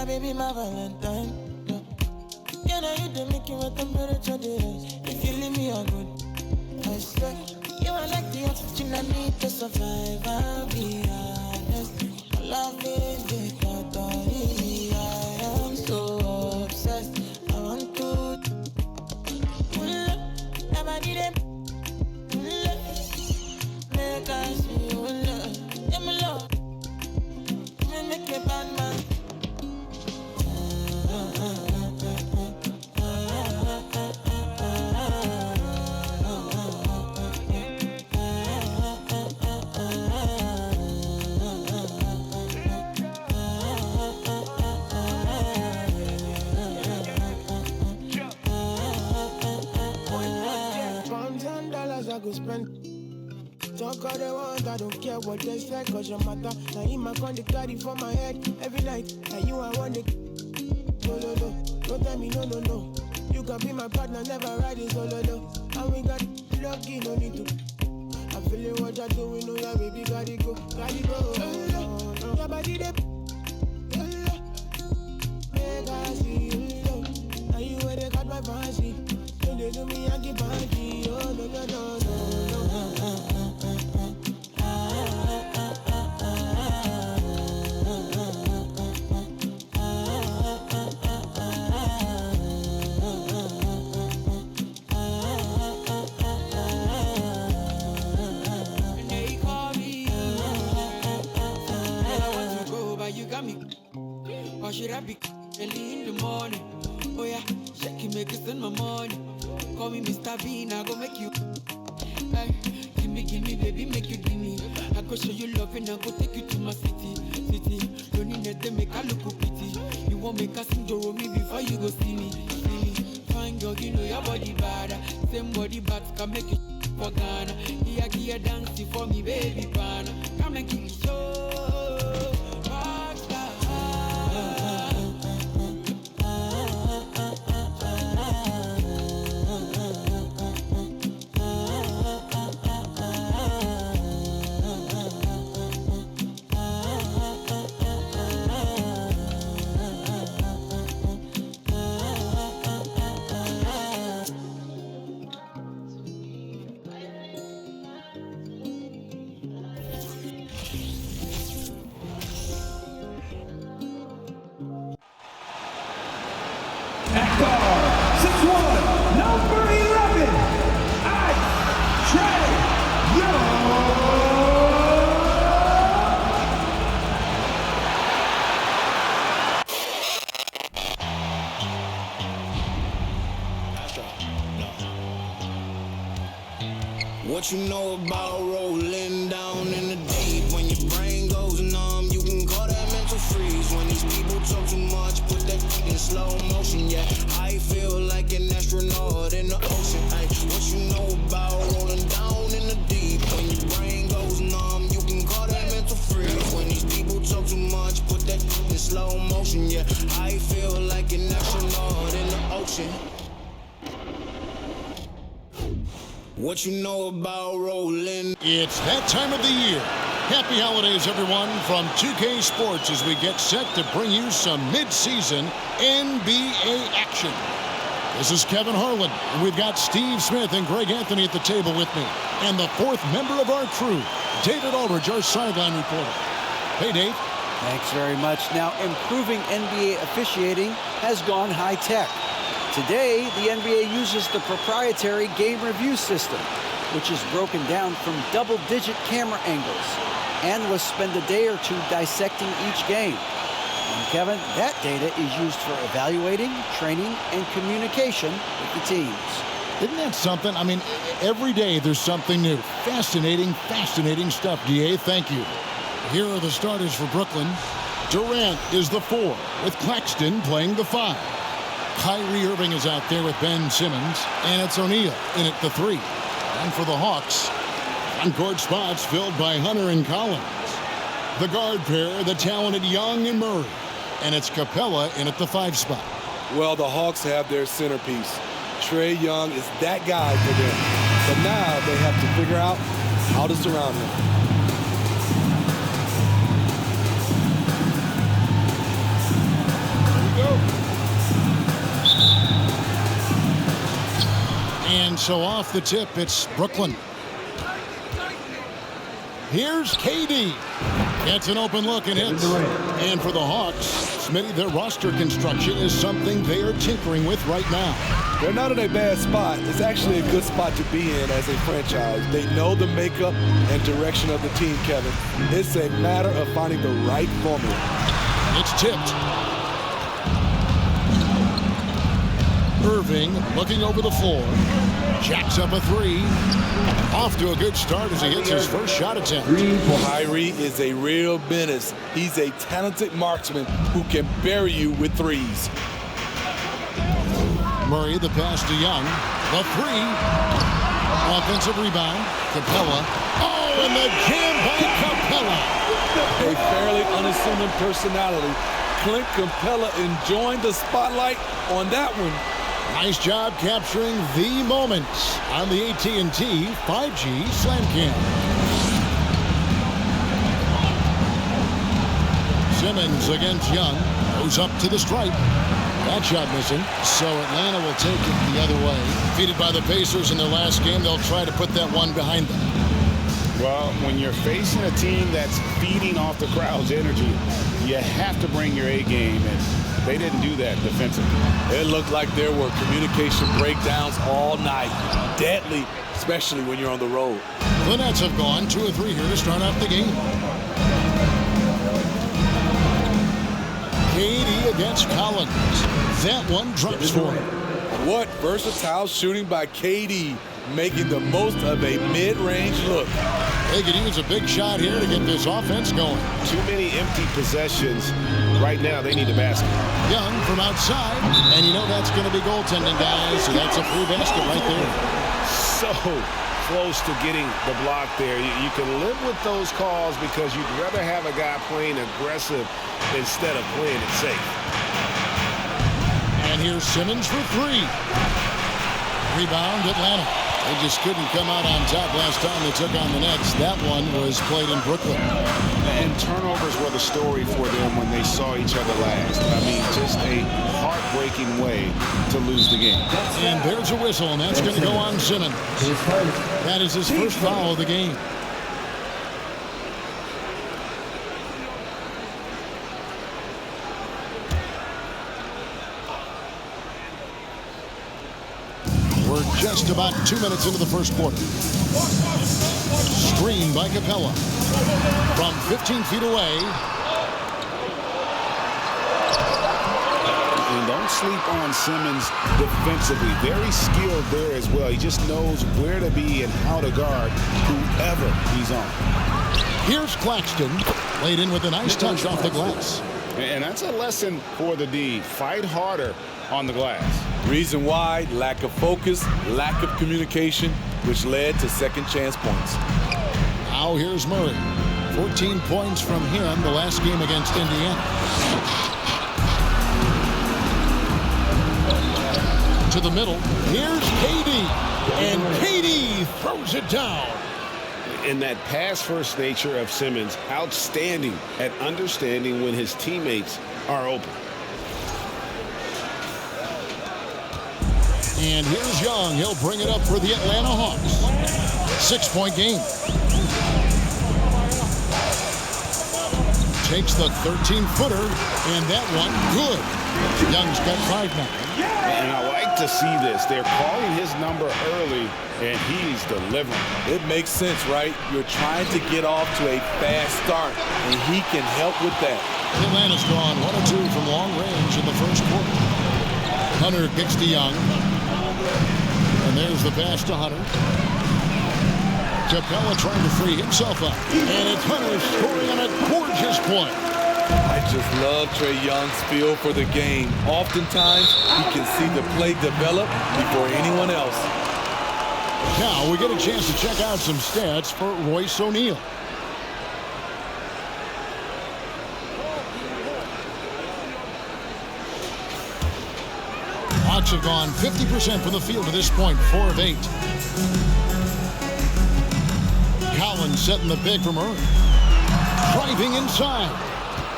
my baby, my Valentine. Can I hit the making what temperature is? If you leave me a good, I swear. You are like the oxygen I need to survive. I'll be honest. My love is the totally. I am so obsessed. I want to pull up. Never need it. Pull up. Make I see you love. Yeah, my love. Make me bad man. I go spend. Talk all they want, I don't care what they say, cause your matter. Now in my con, they carry for my head every night. Now you I want it. No, no, no. Don't tell me no, no, no. You can be my partner, never riding solo, no. And we got lucky, no need to. I'm feeling what you're doing, no, yeah, baby, gotta go, gotta go. Your body, they. Make I see you, love. Now you where they got my fancy. Don't they do me, I give party. Oh, no, no, no, no. Or should I be early in the morning? Oh yeah, shake it, make it spend my money. Call me Mr. Bean, I go make you. Hey, give me, baby, make you give me. I go show you love and I go take you to my city. Don't need them make I look pity. You won't make us sing Joro me before you go see me. Fine girl, you know your body bad. Same body bad can make you for Ghana. Here dancing for me, baby, pana. Come and give me show. Number 11, Trae. What you know about rolling down in the deep? When your brain goes numb, you can call that mental freeze. When these people talk too much, put that in slow motion. Yeah, I feel like an astronaut in the ocean. Ay, what you know about rolling down in the deep? When your brain goes numb, you can call that mental freeze. When these people talk too much, put that in slow motion. Yeah, I feel like an astronaut in the ocean. What you know about rolling? It's that time of the year. Happy holidays, everyone, from 2K Sports as we get set to bring you some mid-season NBA action. This is Kevin Harlan, and we've got Steve Smith and Greg Anthony at the table with me. And the fourth member of our crew, David Aldridge, our sideline reporter. Hey, Dave. Thanks very much. Now, improving NBA officiating has gone high-tech. Today, the NBA uses the proprietary game review system, which is broken down from double-digit camera angles, and will spend a day or two dissecting each game. And Kevin, that data is used for evaluating, training, and communication with the teams. Isn't that something? I mean, every day there's something new. Fascinating stuff, DA. Thank you. Here are the starters for Brooklyn. Durant is the 4, with Claxton playing the 5. Kyrie Irving is out there with Ben Simmons, and it's O'Neal in at the 3. And for the Hawks, on-court spots filled by Hunter and Collins. The guard pair, the talented Young and Murray, and it's Capella in at the 5 spot. Well, the Hawks have their centerpiece. Trae Young is that guy for them. But now they have to figure out how to surround him. so off the tip, it's Brooklyn. Here's KD. Gets an open look and hits. And for the Hawks, Smitty, their roster construction is something they are tinkering with right now. They're not in a bad spot. It's actually a good spot to be in as a franchise. They know the makeup and direction of the team, Kevin. It's a matter of finding the right formula. It's tipped. Irving looking over the floor. Jacks up a three. Off to a good start as he hits his first shot attempt. Kyrie is a real menace. He's a talented marksman who can bury you with threes. Murray, the pass to Young. The three. Offensive rebound. Capella. Oh, and the jam by Capella. A fairly unassuming personality. Clint Capella enjoying the spotlight on that one. Nice job capturing the moments on the AT&T 5G Slam Cam. Simmons against Young. Goes up to the stripe. That shot missing. So Atlanta will take it the other way. Defeated by the Pacers in their last game, they'll try to put that one behind them. Well, when you're facing a team that's feeding off the crowd's energy, you have to bring your A game, and they didn't do that defensively. It looked like there were communication breakdowns all night. Deadly, especially when you're on the road. The Nets have gone 2 of 3 here to start off the game. KD against Collins. That one drops for him. What versatile shooting by KD, making the most of a mid-range look. They could use a big shot here to get this offense going. Too many empty possessions. Right now, they need a basket. Young from outside, and you know that's going to be goaltending, guys, so that's a free basket right there. So close to getting the block there. You can live with those calls because you'd rather have a guy playing aggressive instead of playing it safe. And here's Simmons for 3. Rebound, Atlanta. They just couldn't come out on top last time they took on the Nets. That one was played in Brooklyn. And turnovers were the story for them when they saw each other last. I mean, just a heartbreaking way to lose the game. And there's a whistle, and that's going to go on Simmons. That is his first foul of the game. We're just about 2 minutes into the first quarter. Screen by Capella. From 15 feet away. And don't sleep on Simmons defensively. Very skilled there as well. He just knows where to be and how to guard whoever he's on. Here's Claxton. Laid in with a nice touch off the glass. And that's a lesson for the D. Fight harder on the glass. Reason why, lack of focus, lack of communication, which led to second chance points. Now here's Murray. 14 points from him the last game against Indiana. To the middle. Here's KD. And KD throws it down. And that pass-first nature of Simmons, outstanding at understanding when his teammates are open. And here's Young. He'll bring it up for the Atlanta Hawks. 6-point game. Takes the 13-footer, and that one good. Young's got 5 now. And I like to see this. They're calling his number early, and he's delivering. It makes sense, right? You're trying to get off to a fast start, and he can help with that. Atlanta's gone 1 of 2 from long range in the first quarter. Hunter kicks to Young. And there's the pass to Hunter. Capella trying to free himself up. And it's Hunter scoring on a gorgeous point. I just love Trae Young's feel for the game. Oftentimes, he can see the play develop before anyone else. Now we get a chance to check out some stats for Royce O'Neal. Hawks have gone 50% from the field to this point, 4 of 8. Collins setting the big for Murray. Driving inside.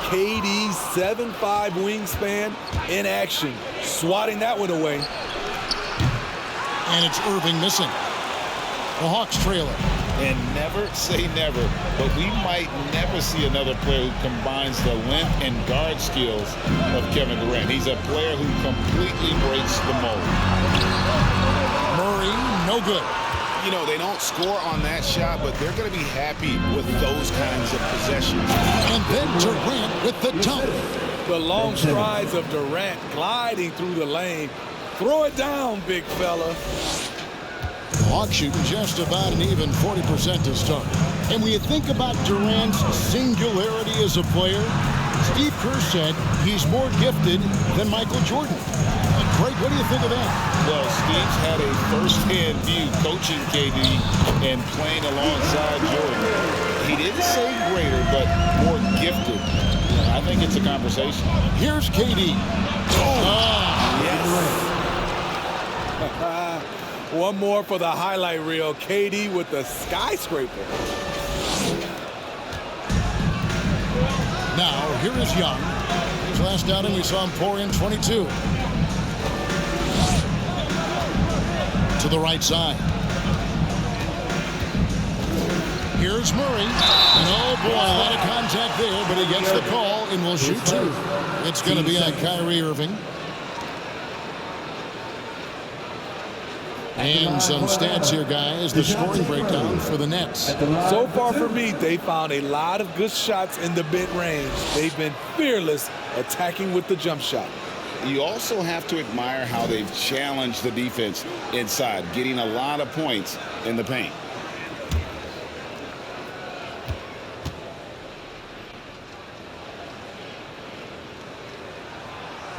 KD's 7'5" wingspan in action, swatting that one away. And it's Irving missing. The Hawks trail it. And never say never, but we might never see another player who combines the length and guard skills of Kevin Durant. He's a player who completely breaks the mold. Murray, no good. You know, they don't score on that shot, but they're going to be happy with those kinds of possessions. And then Durant with the dunk. The long strides of Durant gliding through the lane. Throw it down, big fella. The Hawks shooting just about an even 40% to start. And when you think about Durant's singularity as a player, Steve Kerr said he's more gifted than Michael Jordan. Greg, what do you think of that? Well, Steve's had a first-hand view coaching KD and playing alongside Jordan. He didn't say greater, but more gifted. I think it's a conversation. Here's KD. Yes. One more for the highlight reel. KD with the skyscraper. Now, here is Young. His last outing, we saw him pour in 22. To the right side. Here's Murray. And oh boy, a lot of contact there, but he gets the call and will shoot two. It's going to be on Kyrie Irving. And some stats here, guys. The scoring breakdown for the Nets. So far for me, they found a lot of good shots in the mid-range. They've been fearless attacking with the jump shot. You also have to admire how they've challenged the defense inside, getting a lot of points in the paint.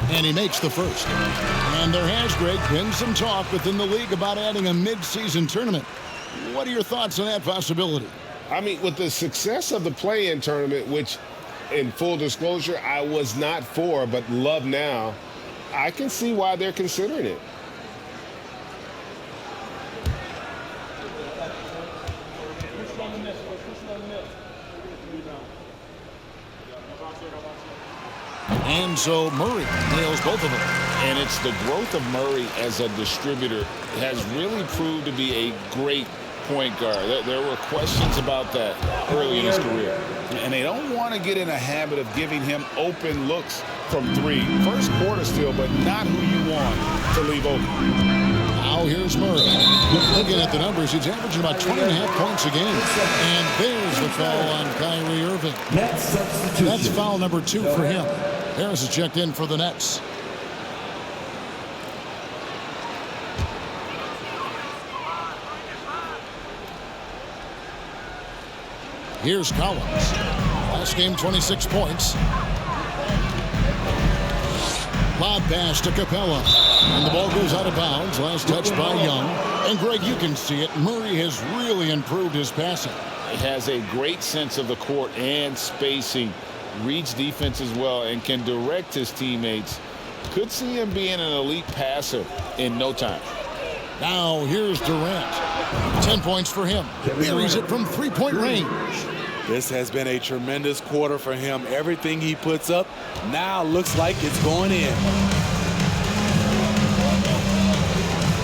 And he makes the first. And there has, Greg, been some talk within the league about adding a mid-season tournament. What are your thoughts on that possibility? I mean, with the success of the play-in tournament, which, in full disclosure, I was not for, but love now, I can see why they're considering it. And so Murray nails both of them. And it's the growth of Murray as a distributor has really proved to be a great point guard. There were questions about that early in his career. And they don't want to get in a habit of giving him open looks from three. First quarter still, but not who you want to leave open. Now here's Murray. Looking at the numbers, he's averaging about 20.5 points a game. And there's the foul on Kyrie Irving. That's foul number 2 for him. Harris is checked in for the Nets. Here's Collins. Last game, 26 points. Lob pass to Capella. And the ball goes out of bounds. Last touch by Young. And, Greg, you can see it. Murray has really improved his passing. He has a great sense of the court and spacing. Reads defense as well and can direct his teammates. Could see him being an elite passer in no time. Now here's Durant. 10 points for him. Buries it from three-point range. This has been a tremendous quarter for him. Everything he puts up now looks like it's going in.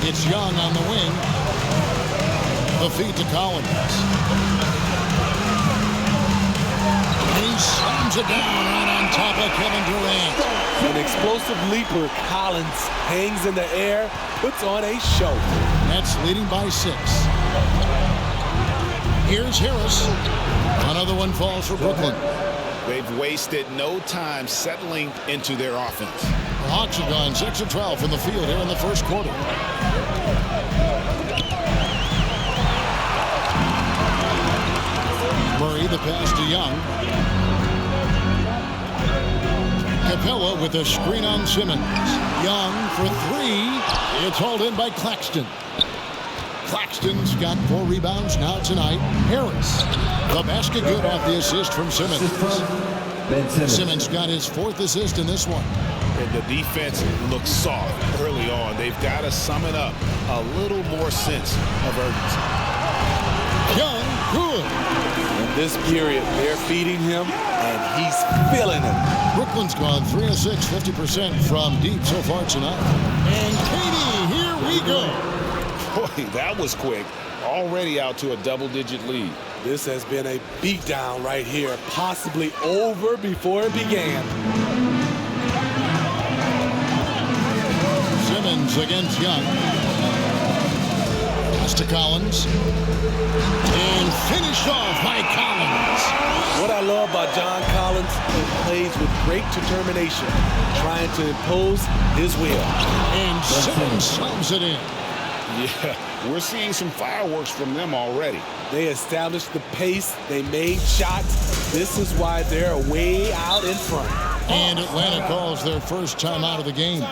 It's Young on the wing. The feed to Collins. And he slams it down right on top of Kevin Durant. An explosive leaper, Collins hangs in the air, puts on a show. Nets leading by 6. Here's Harris. Another one falls for Brooklyn. They've wasted no time settling into their offense. The Hawks have gone 6 of 12 from the field here in the first quarter. Murray, the pass to Young. Capella with a screen on Simmons. Young for 3. It's hauled in by Claxton. Claxton's got 4 rebounds now tonight. Harris, the basket good off the assist from Simmons. Simmons got his 4th assist in this one. And the defense looks soft early on. They've got to sum it up. A little more sense of urgency. Young, good. In this period, they're feeding him, and he's feeling it. Brooklyn's gone 3 of 6, 50% from deep so far tonight. And Katie, here we go. Boy, that was quick. Already out to a double-digit lead. This has been a beatdown right here, possibly over before it began. Simmons against Young. Pass to Collins. And finished off by Collins. What I love about John Collins, he plays with great determination, trying to impose his will. And Simmons slams it in. Yeah, we're seeing some fireworks from them already. They established the pace. They made shots. This is why they're way out in front. And Atlanta calls their first time out of the game.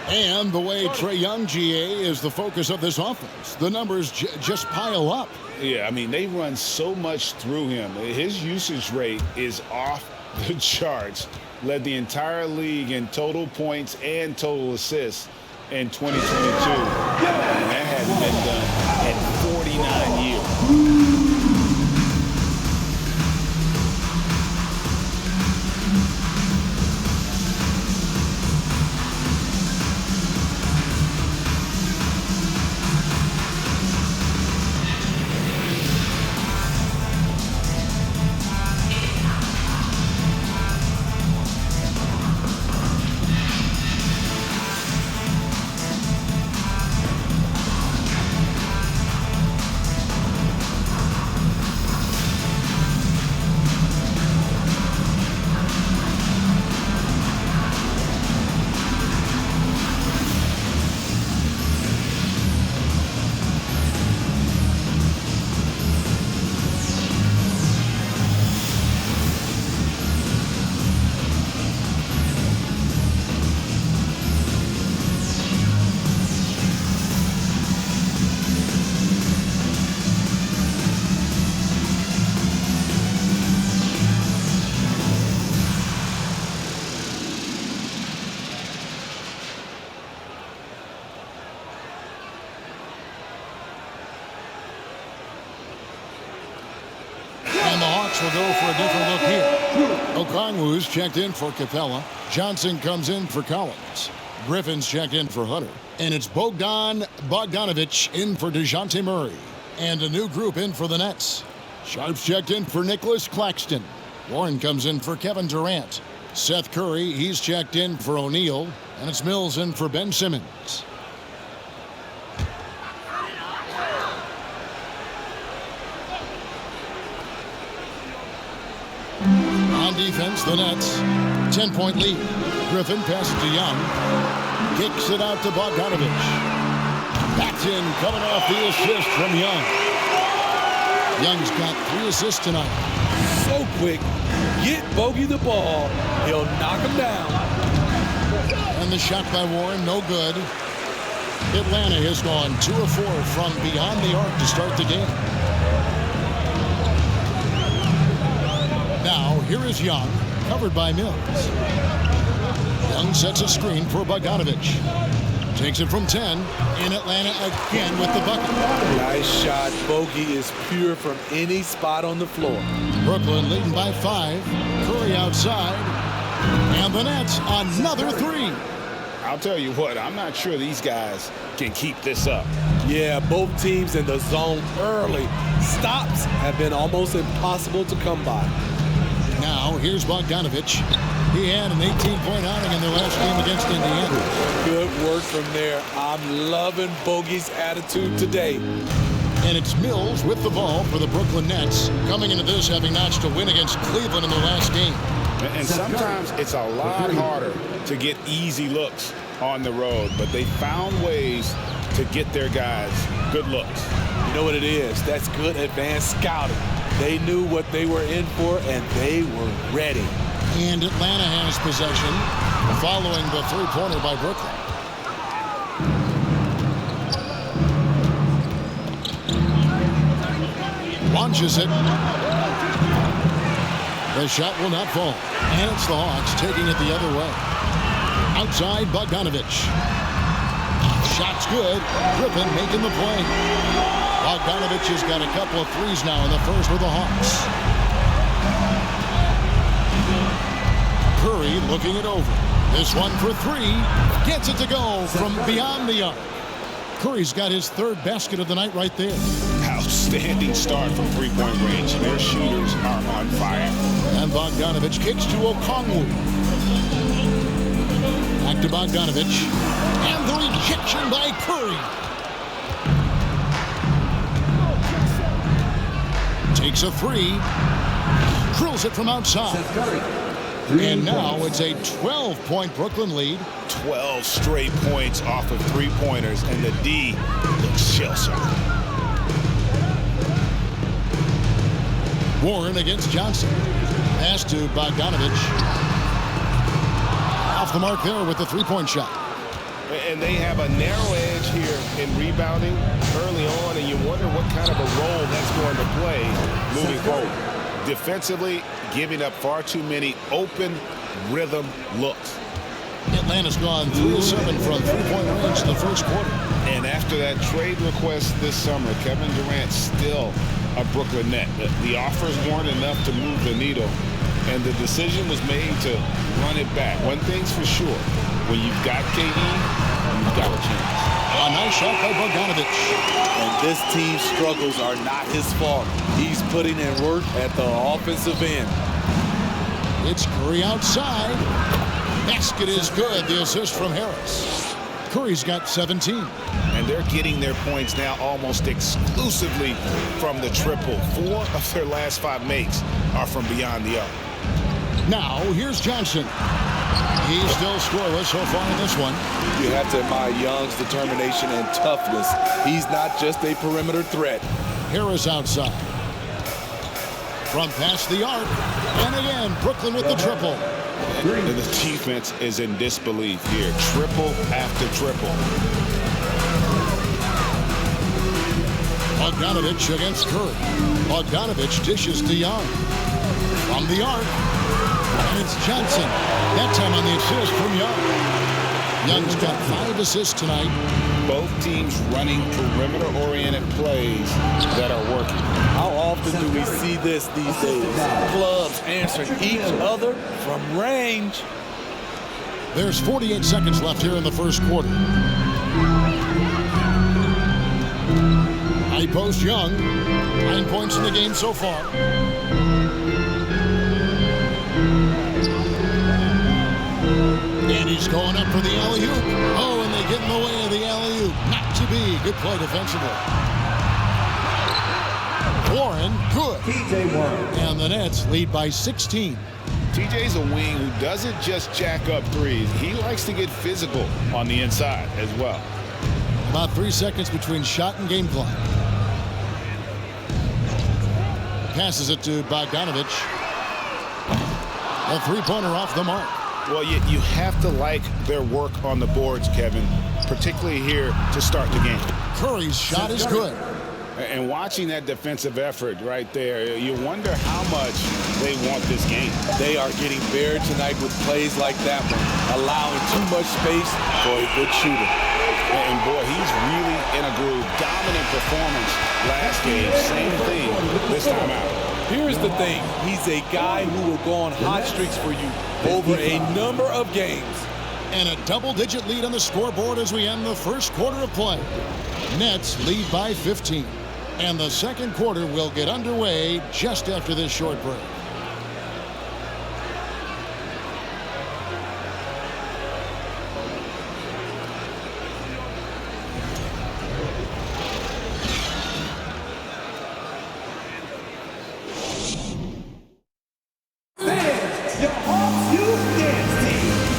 And the way Trae Young, GA, is the focus of this offense. The numbers just pile up. Yeah, I mean, they run so much through him. His usage rate is off the charts. Led the entire league in total points and total assists in 2022. And that hadn't been done in 49 years. And the Hawks will go for a different look here. Okongwu's checked in for Capella. Johnson comes in for Collins. Griffin's checked in for Hunter. And it's Bogdanovic in for DeJounte Murray. And a new group in for the Nets. Sharp's checked in for Nicholas Claxton. Warren comes in for Kevin Durant. Seth Curry, he's checked in for O'Neal. And it's Mills in for Ben Simmons. On defense, the Nets. 10-point lead. Griffin passes to Young. Kicks it out to Bogdanovic. Backed in, coming off the assist from Young. Young's got 3 assists tonight. So quick. Get Bogey the ball. He'll knock him down. And the shot by Warren, no good. Atlanta has gone 2 of 4 from beyond the arc to start the game. Now, here is Young, covered by Mills. Young sets a screen for Bogdanovic. Takes it from 10, in Atlanta again with the bucket. Nice shot. Bogey is pure from any spot on the floor. Brooklyn leading by 5. Curry outside. And the Nets, another 3. I'll tell you what, I'm not sure these guys can keep this up. Yeah, both teams in the zone early. Stops have been almost impossible to come by. Now, here's Bogdanovic. He had an 18-point outing in their last game against Indiana. Good work from there. I'm loving Bogey's attitude today. And it's Mills with the ball for the Brooklyn Nets, coming into this having notched a win against Cleveland in their last game. And sometimes it's a lot harder to get easy looks on the road, but they found ways to get their guys good looks. You know what it is? That's good advanced scouting. They knew what they were in for, and they were ready. And Atlanta has possession following the three-pointer by Brooklyn. Launches it. The shot will not fall. And it's the Hawks taking it the other way. Outside, Bogdanovic. Shot's good. Griffin making the play. Bogdanovic has got a couple of threes now in the first with the Hawks. Curry looking it over. This one for 3. Gets it to go from beyond the arc. Curry's got his third basket of the night right there. Outstanding start from three-point range. Their shooters are on fire. And Bogdanovich kicks to Okongwu. Back to Bogdanovich. And the rejection by Curry. Takes a three. Drills it from outside. And now it's a 12-point Brooklyn lead. 12 straight points off of three-pointers, and the D looks shell-shocked. Warren against Johnson. Pass to Bogdanovich. Off the mark there with the three-point shot. And they have a narrow edge here in rebounding early on, and you wonder what kind of a role that's going to play moving forward. Defensively, giving up far too many open rhythm looks. Atlanta's gone 3 of 7 from three-point range in the first quarter. And after that trade request this summer, Kevin Durant still a Brooklyn Net. The offers weren't enough to move the needle, and the decision was made to run it back. One thing's for sure, when you've got KD, you've got a chance. A nice shot by Bogdanovich. And this team's struggles are not his fault. He's putting in work at the offensive end. It's Curry outside. Basket is good. The assist from Harris. Curry's got 17. And they're getting their points now almost exclusively from the triple. 4 of their last 5 makes are from beyond the arc. Now, here's Johnson. He's still scoreless so far in this one. You have to admire Young's determination and toughness. He's not just a perimeter threat. Harris outside. From past the arc. And again, Brooklyn with the triple. And the defense is in disbelief here. Triple after triple. Bogdanovich against Curry. Bogdanovich dishes to Young. From the arc. And it's Johnson. That time on the assist from Young. Young's got 5 assists tonight. Both teams running perimeter-oriented plays that are working. How often do we see this these days? Clubs answering each other from range. There's 48 seconds left here in the first quarter. High post Young. 9 points in the game so far. And he's going up for the alley-oop. Oh, and they get in the way of the alley-oop. Not to be. Good play defensively. Warren, good. And the Nets lead by 16. TJ's a wing who doesn't just jack up threes. He likes to get physical on the inside as well. About 3 seconds between shot and game clock. Passes it to Bogdanovich. A three-pointer off the mark. Well, you have to like their work on the boards, Kevin, particularly here to start the game. Curry's shot is good. And watching that defensive effort right there, you wonder how much they want this game. They are getting buried tonight with plays like that one, allowing too much space for a good shooter. And boy, he's really in a groove. Dominant performance last game. Same thing this time out. Here's the thing. He's a guy who will go on hot streaks for you over a number of games. And a double-digit lead on the scoreboard as we end the first quarter of play. Nets lead by 15. And the second quarter will get underway just after this short break.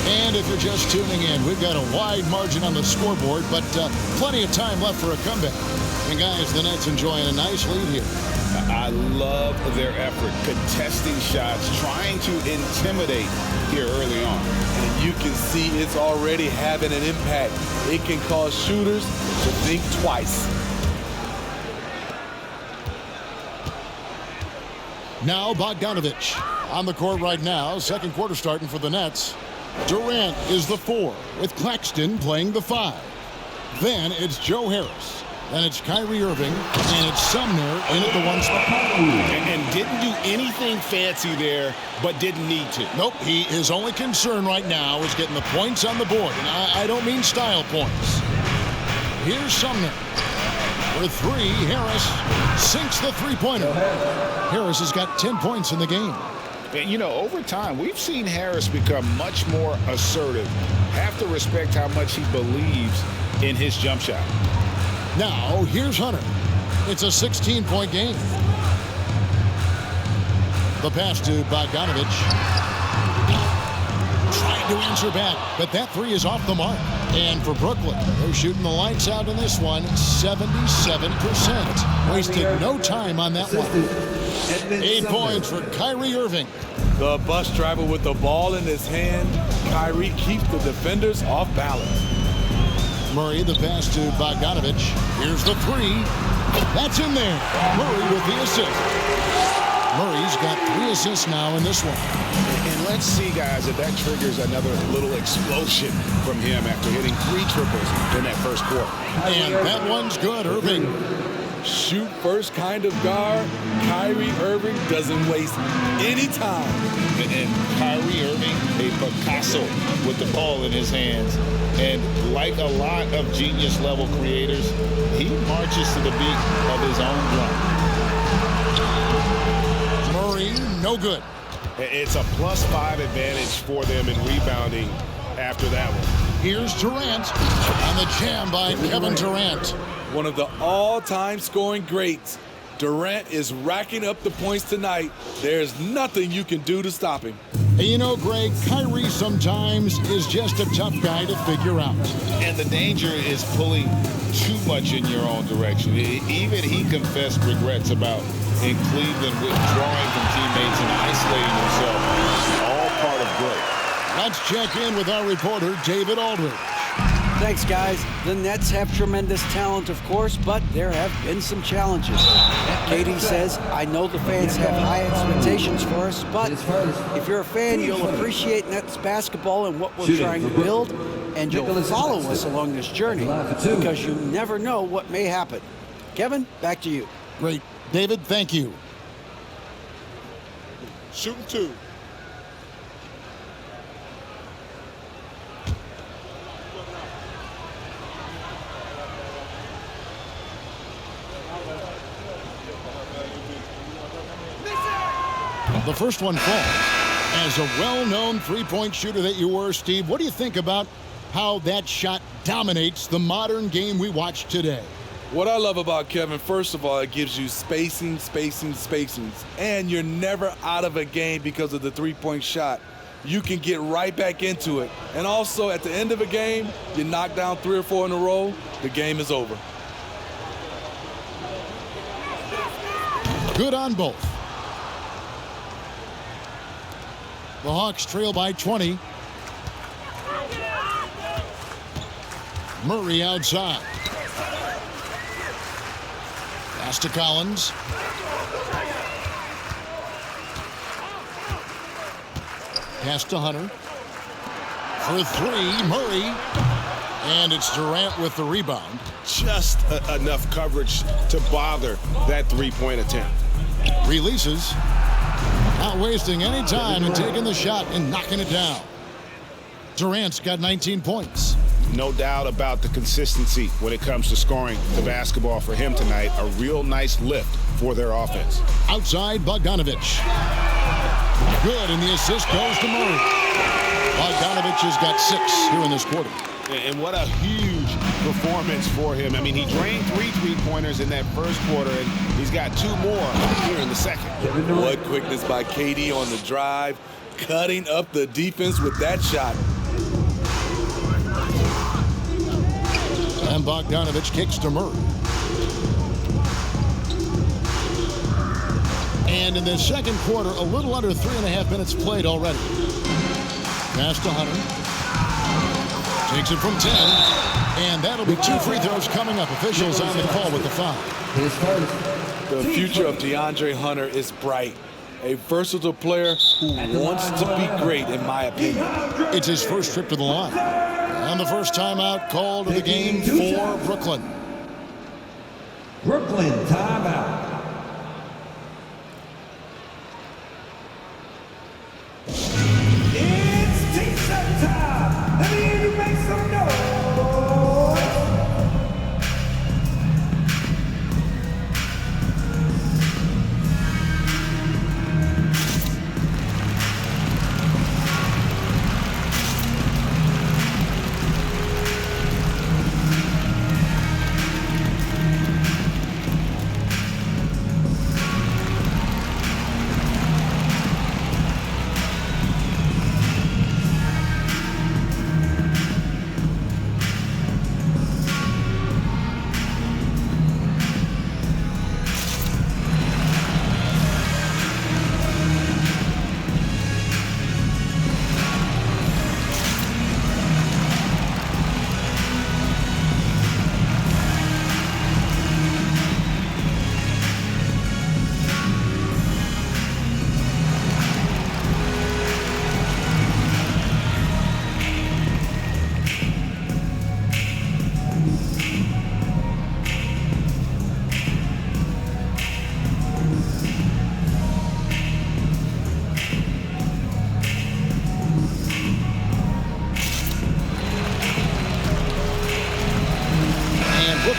And if you're just tuning in, we've got a wide margin on the scoreboard, but plenty of time left for a comeback. And guys, the Nets enjoying a nice lead here. I love their effort, contesting shots, trying to intimidate here early on. And you can see it's already having an impact. It can cause shooters to think twice. Now Bogdanovich on the court right now. Second quarter starting for the Nets. Durant is the 4 with Claxton playing the 5. Then it's Joe Harris. Then it's Kyrie Irving. And it's Sumner in at the 1 spot. And didn't do anything fancy there, but didn't need to. Nope. His only concern right now is getting the points on the board. And I don't mean style points. Here's Sumner. For three, Harris sinks the three-pointer. Harris has got 10 points in the game. And, you know, over time, we've seen Harris become much more assertive. Have to respect how much he believes in his jump shot. Now, here's Hunter. It's a 16-point game. The pass to Bogdanovich. Trying to answer back, but that three is off the mark. And for Brooklyn, they're shooting the lights out in this one, 77%. Wasted no time on that one. 8 points for Kyrie Irving. The bus driver with the ball in his hand. Kyrie keeps the defenders off balance. Murray, the pass to Bogdanovich. Here's the three. That's in there. Murray with the assist. Murray's got 3 assists now in this one. And let's see, guys, if that triggers another little explosion from him after hitting 3 triples in that first quarter. And that one's good, Irving. Shoot first kind of guard. Kyrie Irving doesn't waste any time. And Kyrie Irving, a Picasso with the ball in his hands. And like a lot of genius-level creators, he marches to the beat of his own drum. Murray, no good. It's a +5 advantage for them in rebounding after that one. Here's Durant on the jam by Kevin Durant. One of the all-time scoring greats. Durant is racking up the points tonight. There's nothing you can do to stop him. And you know, Greg, Kyrie sometimes is just a tough guy to figure out. And the danger is pulling too much in your own direction. Even he confessed regrets about in Cleveland withdrawing from teammates and isolating himself. All part of growth. Let's check in with our reporter, David Aldridge. Thanks, guys. The Nets have tremendous talent, of course, but there have been some challenges. Katie says, I know the fans have high expectations for us, but if you're a fan, you'll appreciate Nets basketball and what we're trying to build, and you'll follow us along this journey because you never know what may happen. Kevin, back to you. Great. David, thank you. Shooting 2. The first one falls. As a well-known three-point shooter that you were, Steve, what do you think about how that shot dominates the modern game we watch today? What I love about Kevin, first of all, it gives you spacing. And you're never out of a game because of the three-point shot. You can get right back into it. And also, at the end of a game, you knock down 3 or 4 in a row, the game is over. Good on both. The Hawks trail by 20. Murray outside. Pass to Collins. Pass to Hunter. For 3, Murray. And it's Durant with the rebound. Just enough coverage to bother that three-point attempt. Releases. Not wasting any time and taking the shot and knocking it down. Durant's got 19 points. No doubt about the consistency when it comes to scoring the basketball for him tonight. A real nice lift for their offense. Outside, Bogdanovich. Good, and the assist goes to Murray. Bogdanovich has got 6 here in this quarter. And what a huge performance for him. I mean, he drained 3 three-pointers in that first quarter, and he's got 2 more here in the second. What quickness by KD on the drive, cutting up the defense with that shot. And Bogdanovich kicks to Murray. And in the second quarter, a little under 3.5 minutes played already. Pass to Hunter. Takes it from 10. And that'll be 2 free throws coming up. Officials on the call with the foul. The future of DeAndre Hunter is bright. A versatile player who wants to be great, in my opinion. It's his first trip to the line. And the first timeout called of the game for Brooklyn. Brooklyn timeout. It's T-shirt time. Let me hear you make some noise.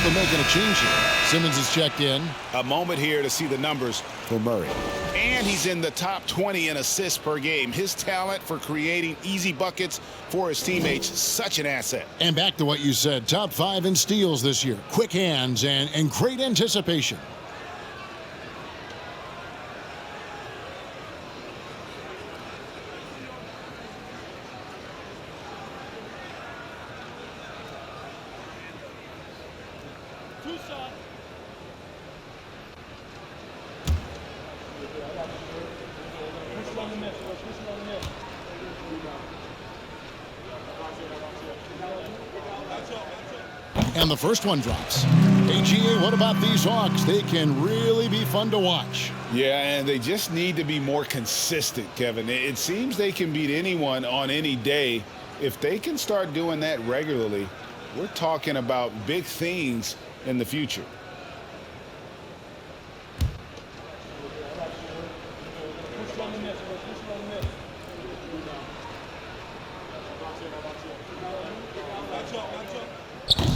Brooklyn making a change here. Simmons is checked in. A moment here to see the numbers for Murray. And he's in the top 20 in assists per game. His talent for creating easy buckets for his teammates, such an asset. And back to what you said, top 5 in steals this year. Quick hands and great anticipation. And the first one drops. Hey, GA, what about these Hawks? They can really be fun to watch. Yeah, and they just need to be more consistent, Kevin. It seems they can beat anyone on any day. If they can start doing that regularly, we're talking about big things in the future.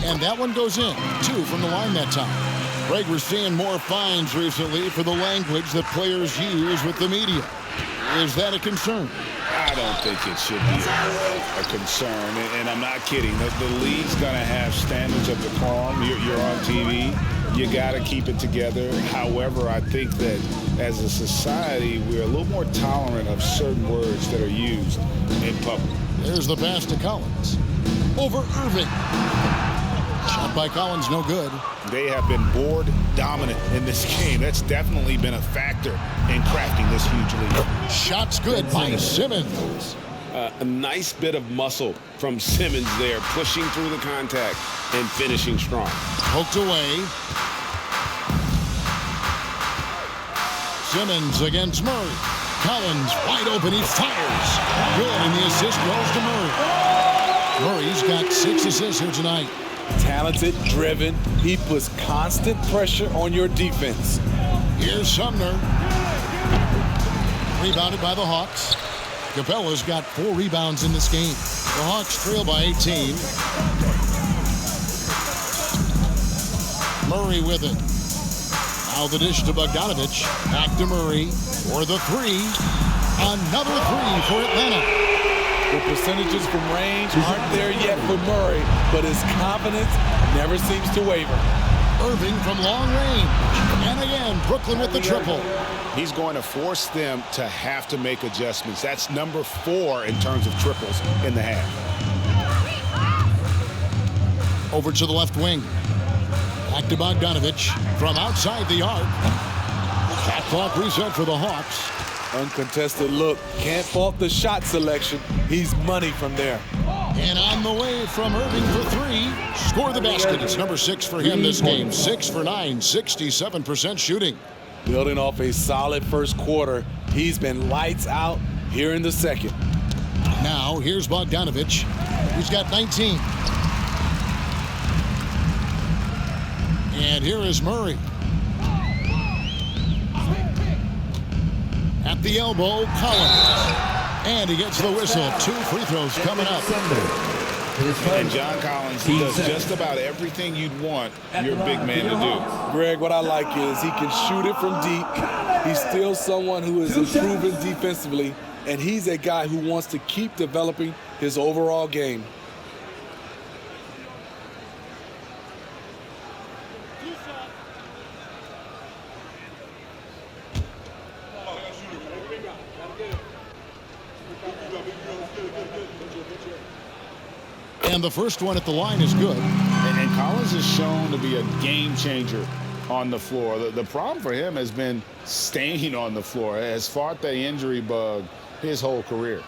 And that one goes in. 2 from the line that time. Greg, we're seeing more fines recently for the language that players use with the media. Is that a concern? I don't think it should be a concern, and I'm not kidding. The league's going to have standards of decorum. You're on TV. You got to keep it together. However, I think that as a society, we're a little more tolerant of certain words that are used in public. There's the pass to Collins. Over Irving. Shot by Collins, no good. They have been board dominant in this game. That's definitely been a factor in crafting this huge lead. Shot's good by Simmons. A nice bit of muscle from Simmons there, pushing through the contact and finishing strong. Poked away. Simmons against Murray. Collins wide open, he fires. Good, and the assist goes to Murray. Murray's got 6 assists here tonight. Talented, driven. He puts constant pressure on your defense. Here's Sumner. Rebounded by the Hawks. Capella's got 4 rebounds in this game. The Hawks trail by 18. Murray with it. Now the dish to Bogdanovich. Back to Murray for the 3. Another 3 for Atlanta. The percentages from range aren't there yet for Murray, but his confidence never seems to waver. Irving from long range. And again, Brooklyn with the triple. He's going to force them to have to make adjustments. That's number 4 in terms of triples in the half. Over to the left wing. Back to Bogdanovich from outside the arc. Shot clock reset for the Hawks. Uncontested look. Can't fault the shot selection. He's money from there. And on the way from Irving for 3. Score the basket. It's number 6 for him this game. 6 for 9, 67% shooting. Building off a solid first quarter, he's been lights out here in the second. Now, here's Bogdanovich. He's got 19. And here is Murray. At the elbow, Collins. And he gets the whistle. 2 free throws coming up. And John Collins does just about everything you'd want your big man to do. Greg, what I like is he can shoot it from deep. He's still someone who is improving defensively, and he's a guy who wants to keep developing his overall game. And the first one at the line is good. And Collins is shown to be a game changer on the floor. The problem for him has been staying on the floor. Has fought the injury bug his whole career.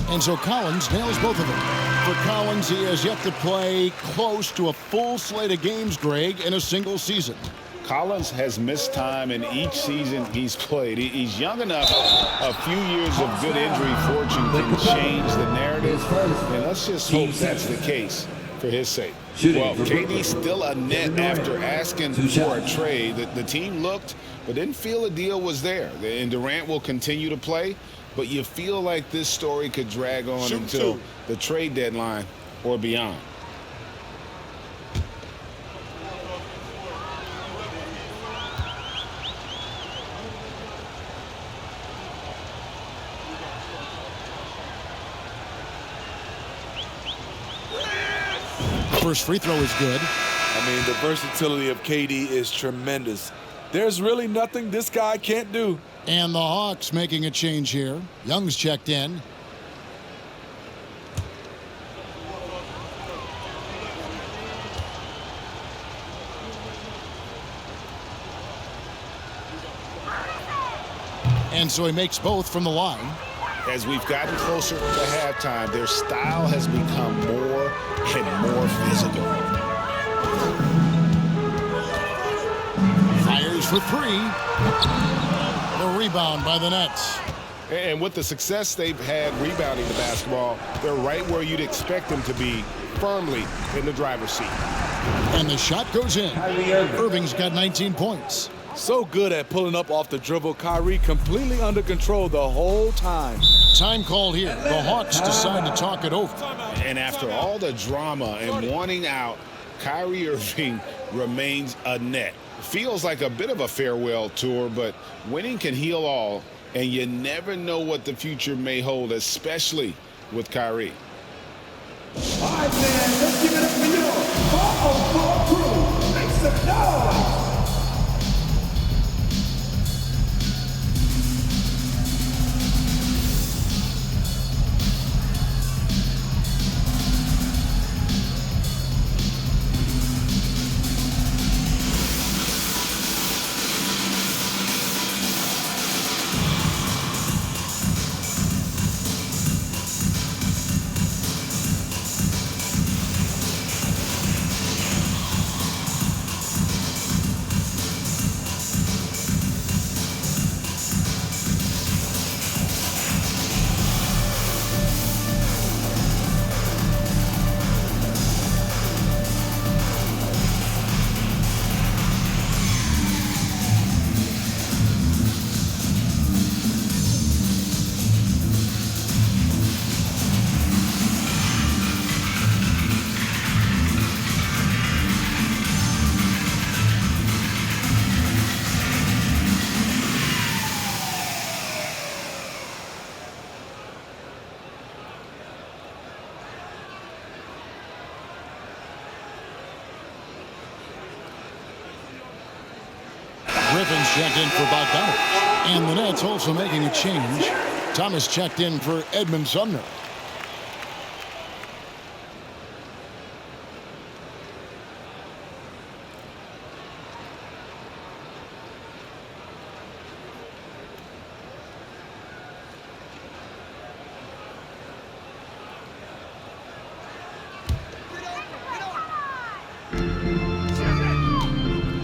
And so Collins nails both of them. For Collins, he has yet to play close to a full slate of games, Greg, in a single season. Collins has missed time in each season he's played. He's young enough. A few years of good injury fortune can change the narrative, and let's just hope that's the case for his sake. Well, KD still a net after asking for a trade. The team looked but didn't feel a deal was there. And Durant will continue to play, but you feel like this story could drag on until the trade deadline or beyond. First free throw is good. I mean, the versatility of KD is tremendous. There's really nothing this guy can't do. And the Hawks making a change here. Young's checked in. And so he makes both from the line. As we've gotten closer to halftime, their style has become more and more physical. Fires for three. The rebound by the Nets. And with the success they've had rebounding the basketball, they're right where you'd expect them to be, firmly in the driver's seat. And the shot goes in. Irving's got 19 points. So good at pulling up off the dribble. Kyrie completely under control the whole time. Time called here. The Hawks decide to talk it over. And after all the drama and wanting out, Kyrie Irving remains a net. Feels like a bit of a farewell tour, but winning can heal all, and you never know what the future may hold, especially with Kyrie. All right, man, let's give it up for your 404 crew. Make some noise. Griffin's checked in for Bogdanovich. And the Nets also making a change. Thomas checked in for Edmund Sumner.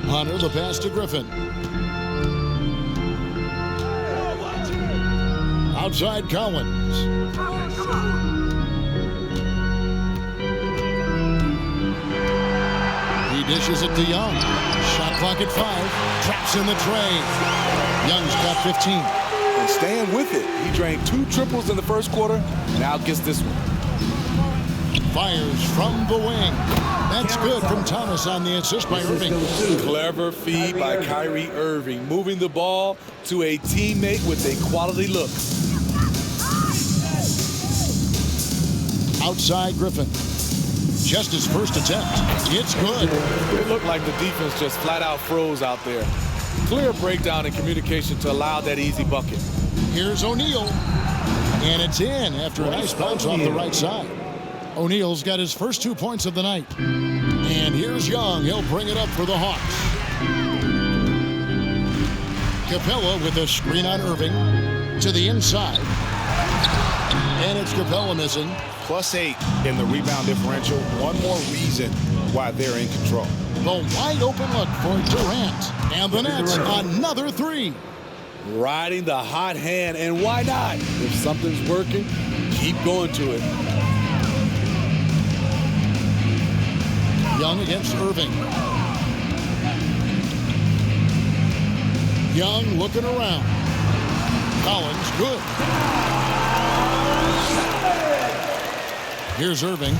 Hunter, the pass to Griffin. Outside Collins. He dishes it to Young. Shot clock at 5. Traps in the Trae. Young's got 15. And staying with it. He drained 2 triples in the first quarter, and now gets this one. Fires from the wing. That's good from Thomas on the assist by Irving. Clever feed by Kyrie Irving, moving the ball to a teammate with a quality look. Outside Griffin. Just his first attempt. It's good. It looked like the defense just flat out froze out there. Clear breakdown in communication to allow that easy bucket. Here's O'Neal. And it's in after a nice bounce off the right side. O'Neal's got his first 2 points of the night. And here's Young. He'll bring it up for the Hawks. Capella with a screen on Irving to the inside. And it's Capella missing. +8 in the rebound differential. One more reason why they're in control. The wide open look for Durant. And the Nets another 3. Riding the hot hand, and why not? If something's working, keep going to it. Young against Irving. Young looking around. Collins, good. Here's Irving.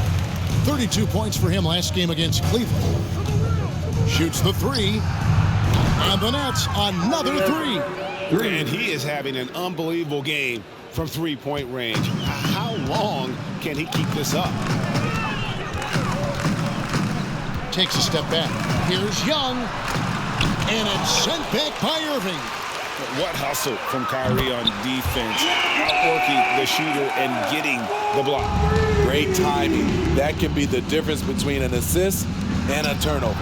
32 points for him last game against Cleveland. Shoots the three. And the Nets, another three. And he is having an unbelievable game from three-point range. How long can he keep this up? Takes a step back. Here's Young. And it's sent back by Irving. What hustle from Kyrie on defense, outworking the shooter and getting the block. Great timing. That can be the difference between an assist and a turnover.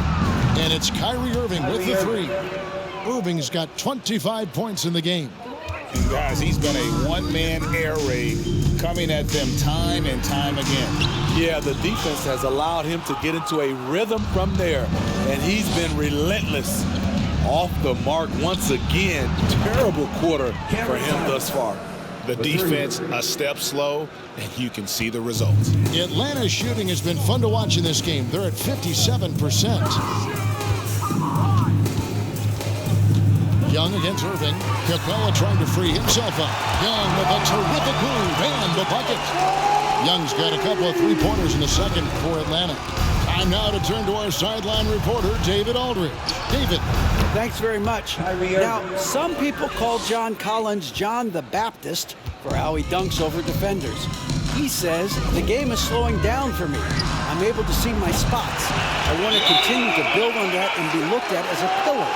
And it's Kyrie Irving with the three. Irving's got 25 points in the game. And guys, he's been a one-man air raid coming at them time and time again. Yeah, the defense has allowed him to get into a rhythm from there, and he's been relentless. Off the mark once again. Terrible quarter for him thus far. The defense a step slow, and you can see the results. Atlanta's shooting has been fun to watch in this game. They're at 57%. Young against Irving. Capella trying to free himself up. Young with a terrific move and the bucket. Young's got a couple of three-pointers in the second for Atlanta. Time now to turn to our sideline reporter, David Aldridge. David. Thanks very much. Now, some people call John Collins John the Baptist for how he dunks over defenders. He says, the game is slowing down for me. I'm able to see my spots. I want to continue to build on that and be looked at as a pillar,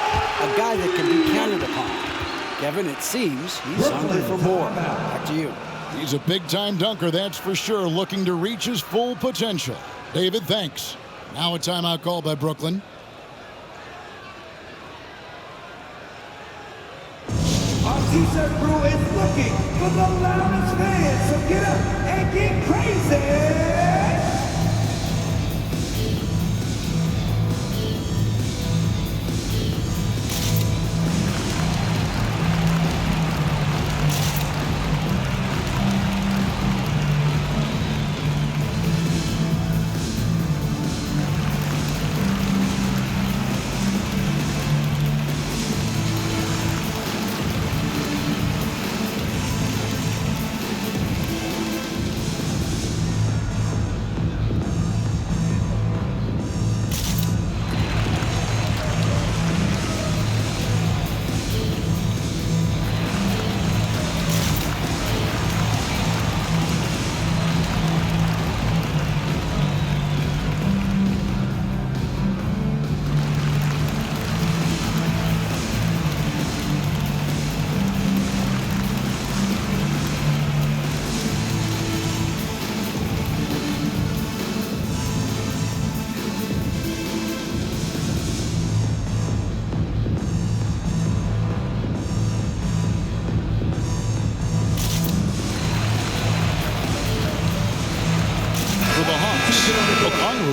a guy that can be counted upon. Kevin, it seems he's hungry for more. Back to you. He's a big-time dunker, that's for sure, looking to reach his full potential. David, thanks. Now a timeout call by Brooklyn. Our t-shirt crew is looking for the loudest fans, so get up and get crazy!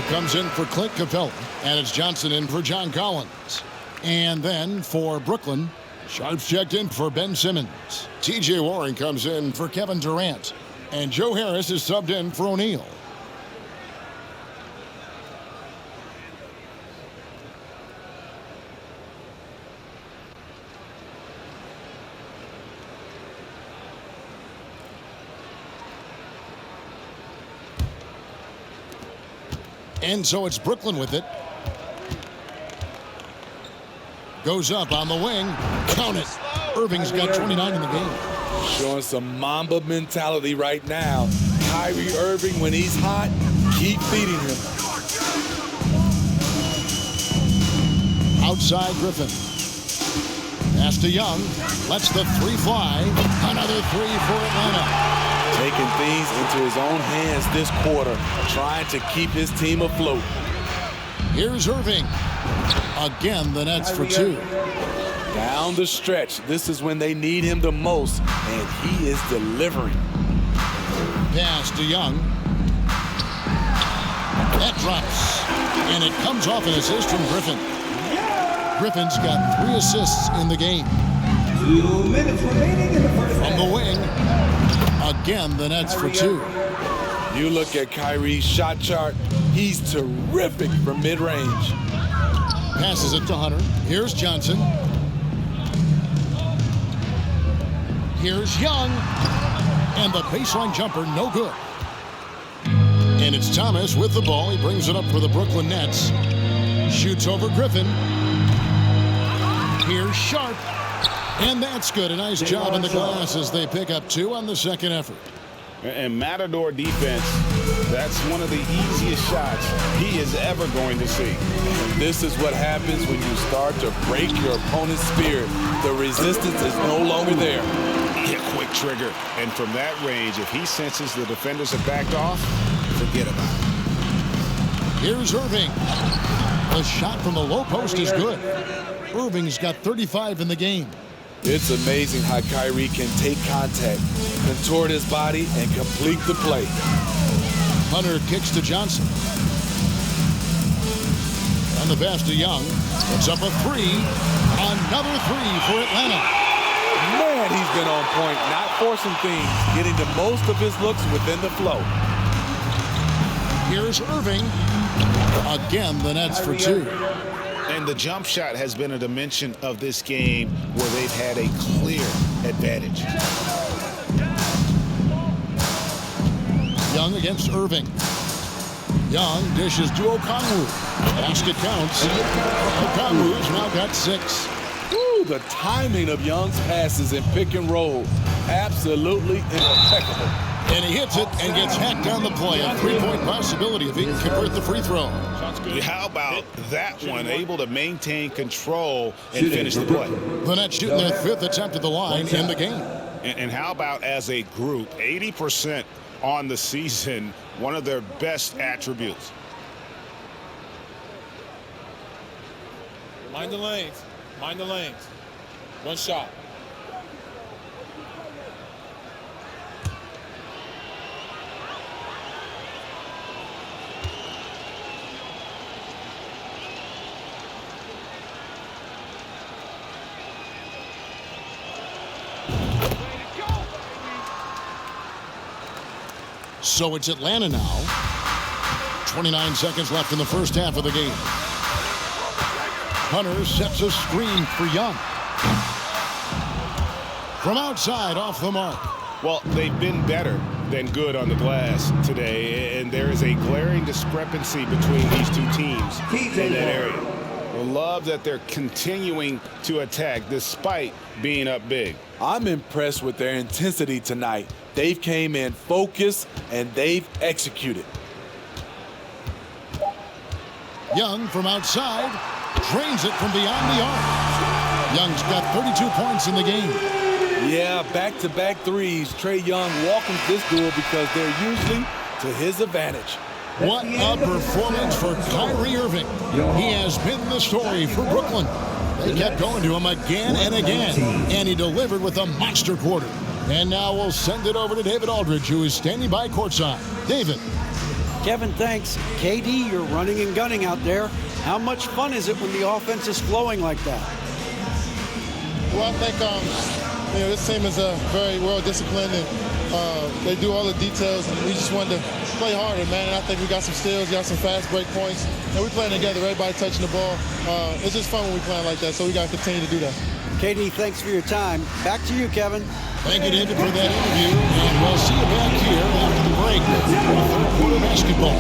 Comes in for Clint Capella, and it's Johnson in for John Collins. And then for Brooklyn, Sharp's checked in for Ben Simmons. T.J. Warren comes in for Kevin Durant, and Joe Harris is subbed in for O'Neal. And so it's Brooklyn with it. Goes up on the wing. Count it. Irving's got 29 in the game. Showing some Mamba mentality right now. Kyrie Irving, when he's hot, keep feeding him. Outside Griffin. Pass to Young. Lets the three fly. Another three for Atlanta. Taking things into his own hands this quarter, trying to keep his team afloat. Here's Irving. Again, the Nets for two. Down the stretch, this is when they need him the most, and he is delivering. Pass to Young. That drops, and it comes off an assist from Griffin. Griffin's got 3 assists in the game. 2 minutes remaining in the first half. From the wing. Again, the Nets for two. You look at Kyrie's shot chart, He's terrific from mid-range. Passes it to Hunter. Here's Johnson. Here's Young. And the baseline jumper, no good. And it's Thomas with the ball. He brings it up for the Brooklyn Nets. Shoots over Griffin. Here's Sharp. And that's good. A nice job in the glass as they pick up 2 on the second effort. And Matador defense, that's one of the easiest shots he is ever going to see. And this is what happens when you start to break your opponent's spirit. The resistance is no longer there. Yeah, quick trigger. And from that range, if he senses the defenders have backed off, forget about it. Here's Irving. The shot from the low post is good. Irving's got 35 in the game. It's amazing how Kyrie can take contact, contort his body, and complete the play. Hunter kicks to Johnson. On the pass to Young. It's up a 3. Another 3 for Atlanta. Man, he's been on point, not forcing things, getting the most of his looks within the flow. Here's Irving. Again, the Nets for 2. And the jump shot has been a dimension of this game where they've had a clear advantage. Young against Irving. Young dishes to Okongwu. Basket counts. Okongwu's now got 6. Ooh, the timing of Young's passes in pick and roll, absolutely impeccable. And he hits it and gets hacked on the play. A 3-point possibility if he can convert the free throw. How about that one? Able to maintain control and finish the play. The Nets shooting their 5th attempt at the line in the game. And how about as a group, 80% on the season, one of their best attributes. Mind the lanes. Mind the lanes. One shot. So it's Atlanta now. 29 seconds left in the first half of the game. Hunter sets a screen for Young. From outside, off the mark. Well, they've been better than good on the glass today, and there is a glaring discrepancy between these two teams in that area. I love that they're continuing to attack despite being up big. I'm impressed with their intensity tonight. They've came in focused and they've executed. Young from outside drains it from beyond the arc. Young's got 32 points in the game. Yeah, back-to-back threes. Trae Young welcomes this duel because they're usually to his advantage. What a performance for Kyrie Irving. He has been the story for Brooklyn. They kept going to him again and again, and he delivered with a monster quarter. And now we'll send it over to David Aldridge, who is standing by courtside. David. Kevin, thanks. KD, you're running and gunning out there. How much fun is it when the offense is flowing like that? Well, I think this team is very well disciplined, and they do all the details, and we just wanted to play harder, man. And I think we got some steals, got some fast break points, and we're playing together, everybody touching the ball. It's just fun when we playing like that, so we got to continue to do that. KD, thanks for your time. Back to you, Kevin. Thank you, David, for that interview, and we'll see you back here after the break with third quarter basketball.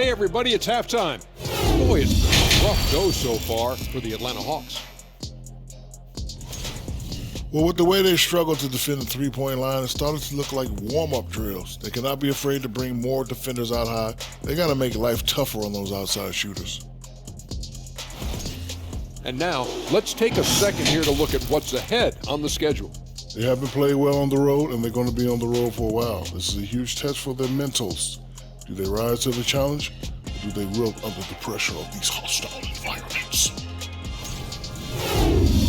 Hey everybody, it's halftime. Boy, it's been a rough go so far for the Atlanta Hawks. Well, with the way they struggle to defend the three-point line, it started to look like warm-up drills. They cannot be afraid to bring more defenders out high. They got to make life tougher on those outside shooters. And now, let's take a second here to look at what's ahead on the schedule. They haven't played well on the road, and they're going to be on the road for a while. This is a huge test for their mentals. Do they rise to the challenge, or do they wilt under the pressure of these hostile environments?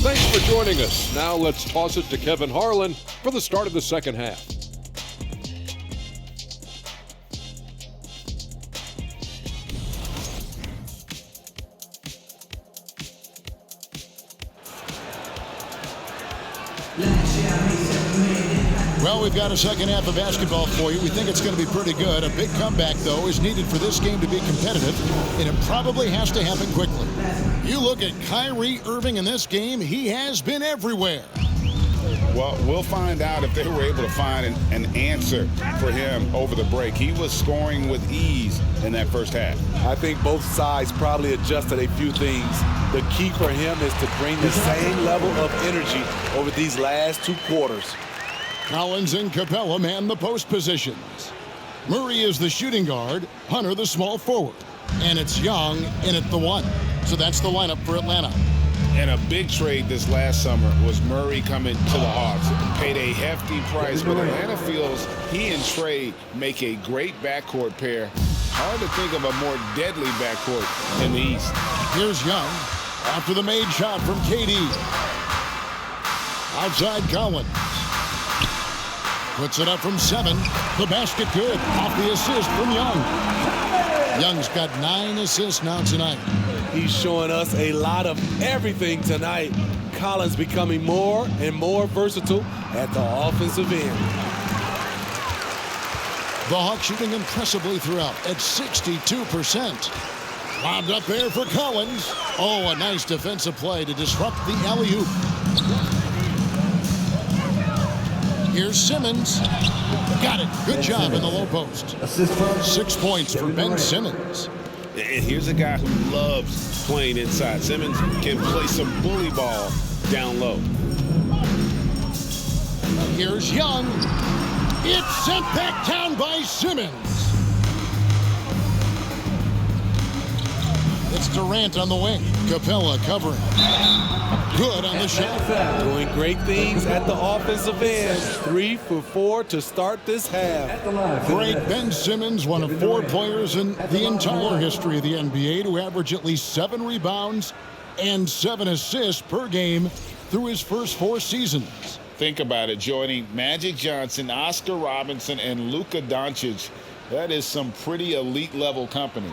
Thanks for joining us. Now let's toss it to Kevin Harlan for the start of the second half. Well, we've got a second half of basketball for you. We think it's going to be pretty good. A big comeback, though, is needed for this game to be competitive, and it probably has to happen quickly. You look at Kyrie Irving in this game, he has been everywhere. Well, we'll find out if they were able to find an answer for him over the break. He was scoring with ease in that first half. I think both sides probably adjusted a few things. The key for him is to bring the same level of energy over these last two quarters. Collins and Capella man the post positions. Murray is the shooting guard, Hunter the small forward. And it's Young in at the one. So that's the lineup for Atlanta. And a big trade this last summer was Murray coming to the Hawks. Paid a hefty price, but Atlanta feels he and Trae make a great backcourt pair. Hard to think of a more deadly backcourt in the East. Here's Young after the made shot from KD. Outside Collins. Puts it up from 7. The basket good. Off the assist from Young. Young's got 9 assists now tonight. He's showing us a lot of everything tonight. Collins becoming more and more versatile at the offensive end. The Hawks shooting impressively throughout at 62%. Lobbed up there for Collins. Oh, a nice defensive play to disrupt the alley-oop. Here's Simmons. Got it. Good job in the low post. 6 points for Ben Simmons. And here's a guy who loves playing inside. Simmons can play some bully ball down low. Here's Young. It's sent back down by Simmons. It's Durant on the wing. Capella covering. Good on the shot. Doing great things at the offensive end. 3 for 4 to start this half. Great Ben Simmons, one of 4 players in the entire history of the NBA to average at least 7 rebounds and 7 assists per game through his first 4 seasons. Think about it, joining Magic Johnson, Oscar Robinson, and Luka Doncic. That is some pretty elite level company.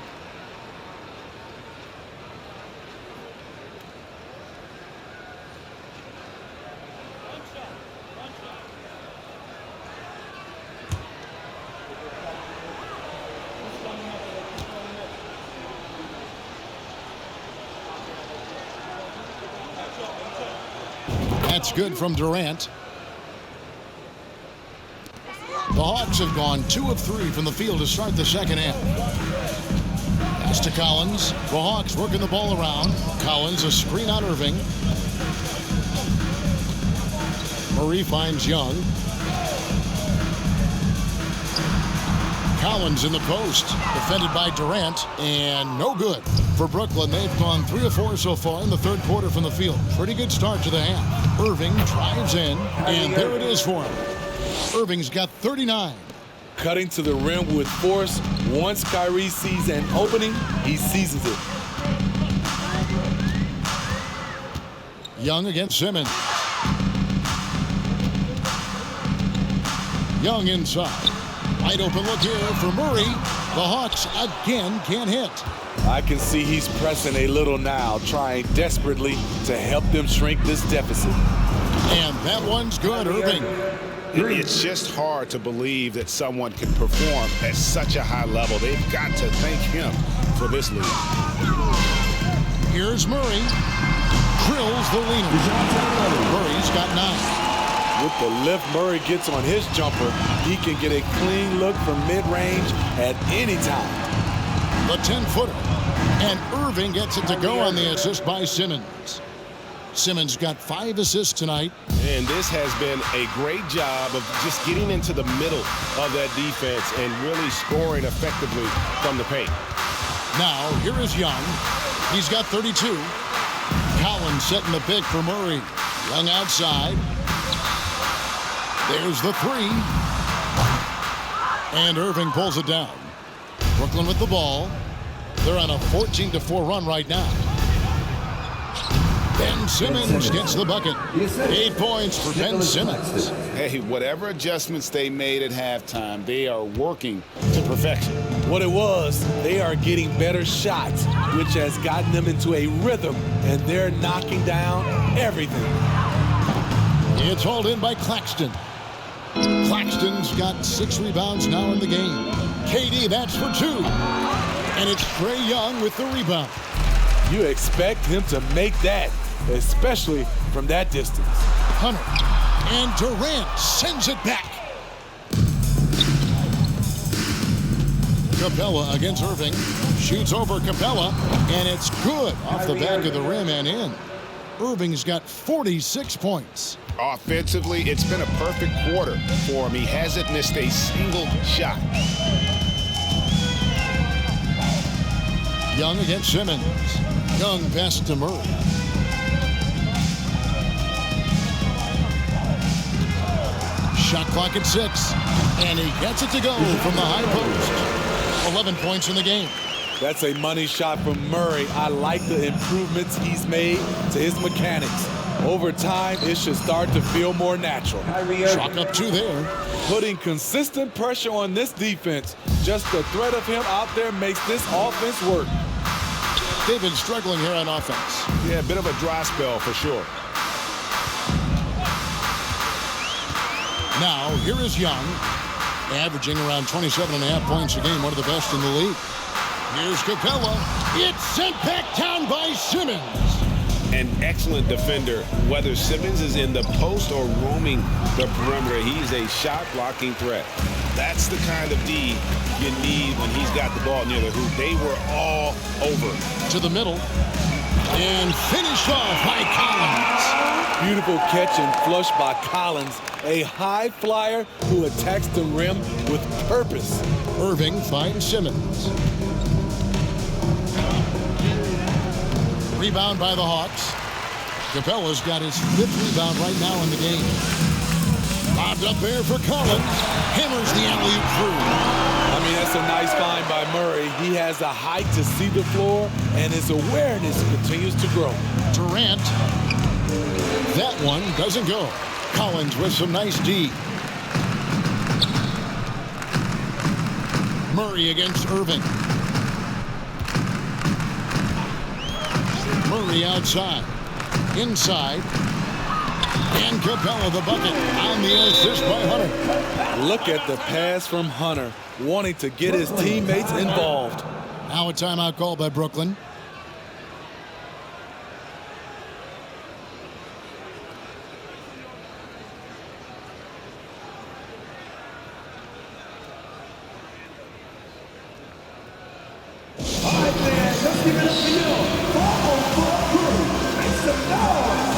That's good from Durant. The Hawks have gone 2 of 3 from the field to start the second half. Pass to Collins. The Hawks working the ball around. Collins a screen on Irving. Murray finds Young. Collins in the post, defended by Durant, and no good. For Brooklyn, they've gone 3 of 4 so far in the third quarter from the field. Pretty good start to the half. Irving drives in, and there it is for him. Irving's got 39. Cutting to the rim with force. Once Kyrie sees an opening, he seizes it. Young against Simmons. Young inside. Wide open look here for Murray. The Hawks again can't hit. I can see he's pressing a little now, trying desperately to help them shrink this deficit. And that one's good, Irving. It's just hard to believe that someone can perform at such a high level. They've got to thank him for this lead. Here's Murray. Drills the leaner. Murray's got 9. With the lift Murray gets on his jumper, he can get a clean look from mid-range at any time. The 10-footer. And Irving gets it to go on the assist by Simmons. Simmons got 5 assists tonight. And this has been a great job of just getting into the middle of that defense and really scoring effectively from the paint. Now, here is Young. He's got 32. Collins setting the pick for Murray. Young outside. There's the 3. And Irving pulls it down. Brooklyn with the ball. They're on a 14-4 run right now. Ben Simmons gets the bucket. 8 points for Ben Simmons. Hey, whatever adjustments they made at halftime, they are working to perfection. What it was, they are getting better shots, which has gotten them into a rhythm, and they're knocking down everything. It's hauled in by Claxton. Claxton's got 6 rebounds now in the game. KD, that's for 2. And it's Trae Young with the rebound. You expect him to make that, especially from that distance. Hunter. And Durant sends it back. Capella against Irving. Shoots over Capella. And it's good off the back of the rim and in. Irving's got 46 points. Offensively, it's been a perfect quarter for him. He hasn't missed a single shot. Young against Simmons. Young pass to Murray. Shot clock at 6. And he gets it to go from the high post. 11 points in the game. That's a money shot from Murray. I like the improvements he's made to his mechanics. Over time, it should start to feel more natural. Chalk up 2 there. Putting consistent pressure on this defense. Just the threat of him out there makes this offense work. They've been struggling here on offense. Yeah, a bit of a dry spell for sure. Now, here is Young, averaging around 27.5 points a game, one of the best in the league. Here's Capella. It's sent back down by Simmons. An excellent defender, whether Simmons is in the post or roaming the perimeter. He's a shot-blocking threat. That's the kind of D you need when he's got the ball near the hoop. They were all over. To the middle. And finished off by Collins. Beautiful catch and flush by Collins. A high flyer who attacks the rim with purpose. Irving finds Simmons. Rebound by the Hawks. Capella's got his 5th rebound right now in the game. Lobbed up there for Collins. Hammers the alley-oop through. I mean, that's a nice find by Murray. He has the height to see the floor, and his awareness continues to grow. Durant. That one doesn't go. Collins with some nice D. Murray against Irving. Murray outside. Inside. And Capella the bucket on the assist by Hunter. Look at the pass from Hunter, wanting to get his teammates involved. Now a timeout call by Brooklyn. Let's give it up for you. 404 crew. Make some noise.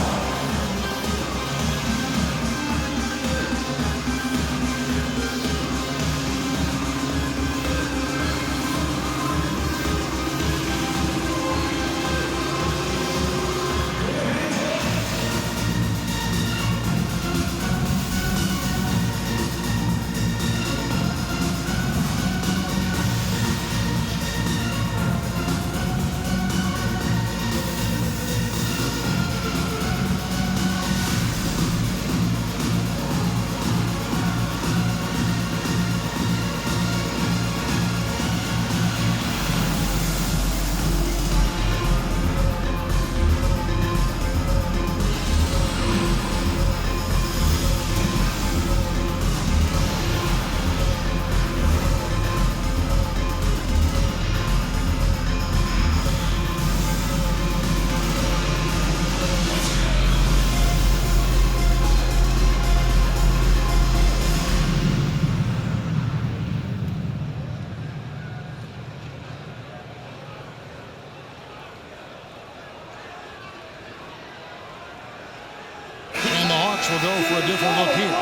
will go for a different look here.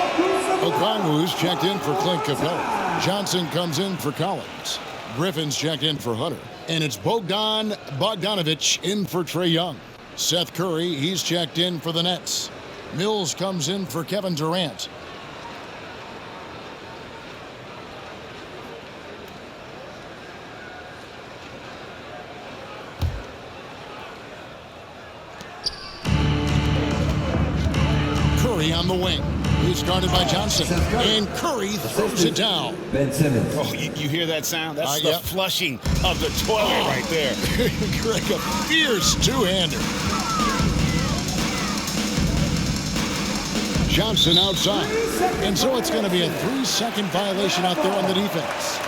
Okongwu's checked in for Clint Capella. Johnson comes in for Collins. Griffin's checked in for Hunter. And it's Bogdan Bogdanovic in for Trae Young. Seth Curry, he's checked in for the Nets. Mills comes in for Kevin Durant. Curry on the wing. He's guarded by Johnson. And Curry throws it down. Ben Simmons. Oh, you hear that sound? That's the flushing of the toilet right there. Greg, a fierce two-hander. Johnson outside. And so it's going to be a 3-second violation out there on the defense.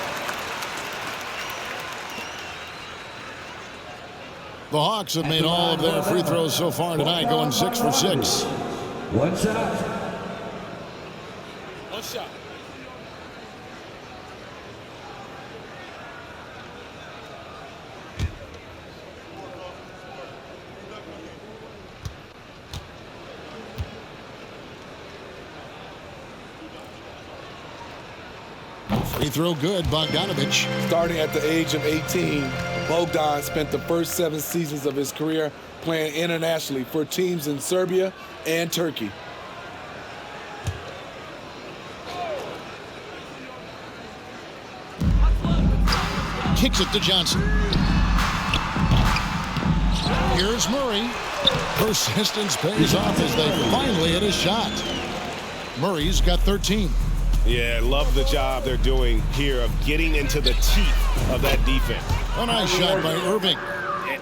The Hawks have made all of their free throws so far tonight, going 6 for 6. One shot. One shot. Free throw good, Bogdanovic. Starting at the age of 18, Bogdan spent the first 7 seasons of his career playing internationally for teams in Serbia and Turkey. Kicks it to Johnson. Here's Murray. Persistence pays off as they finally hit a shot. Murray's got 13. Yeah, love the job they're doing here of getting into the teeth of that defense. A nice shot by Irving.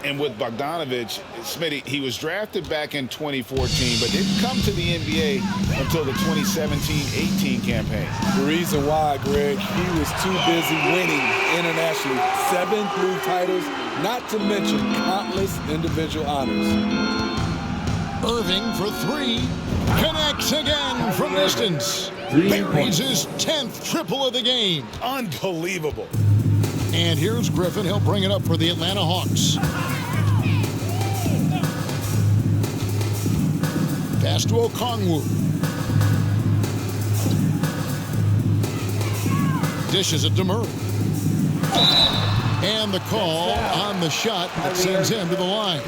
And with Bogdanovic, Smitty, he was drafted back in 2014, but didn't come to the NBA until the 2017-18 campaign. The reason why, Greg, he was too busy winning internationally. 7 blue titles, not to mention countless individual honors. Irving for 3. Connects again from distance. Buries his 10th triple of the game. Unbelievable. And here's Griffin. He'll bring it up for the Atlanta Hawks. Pass to Okongwu. Dishes it to Murray. And the call on the shot that sends him to the line.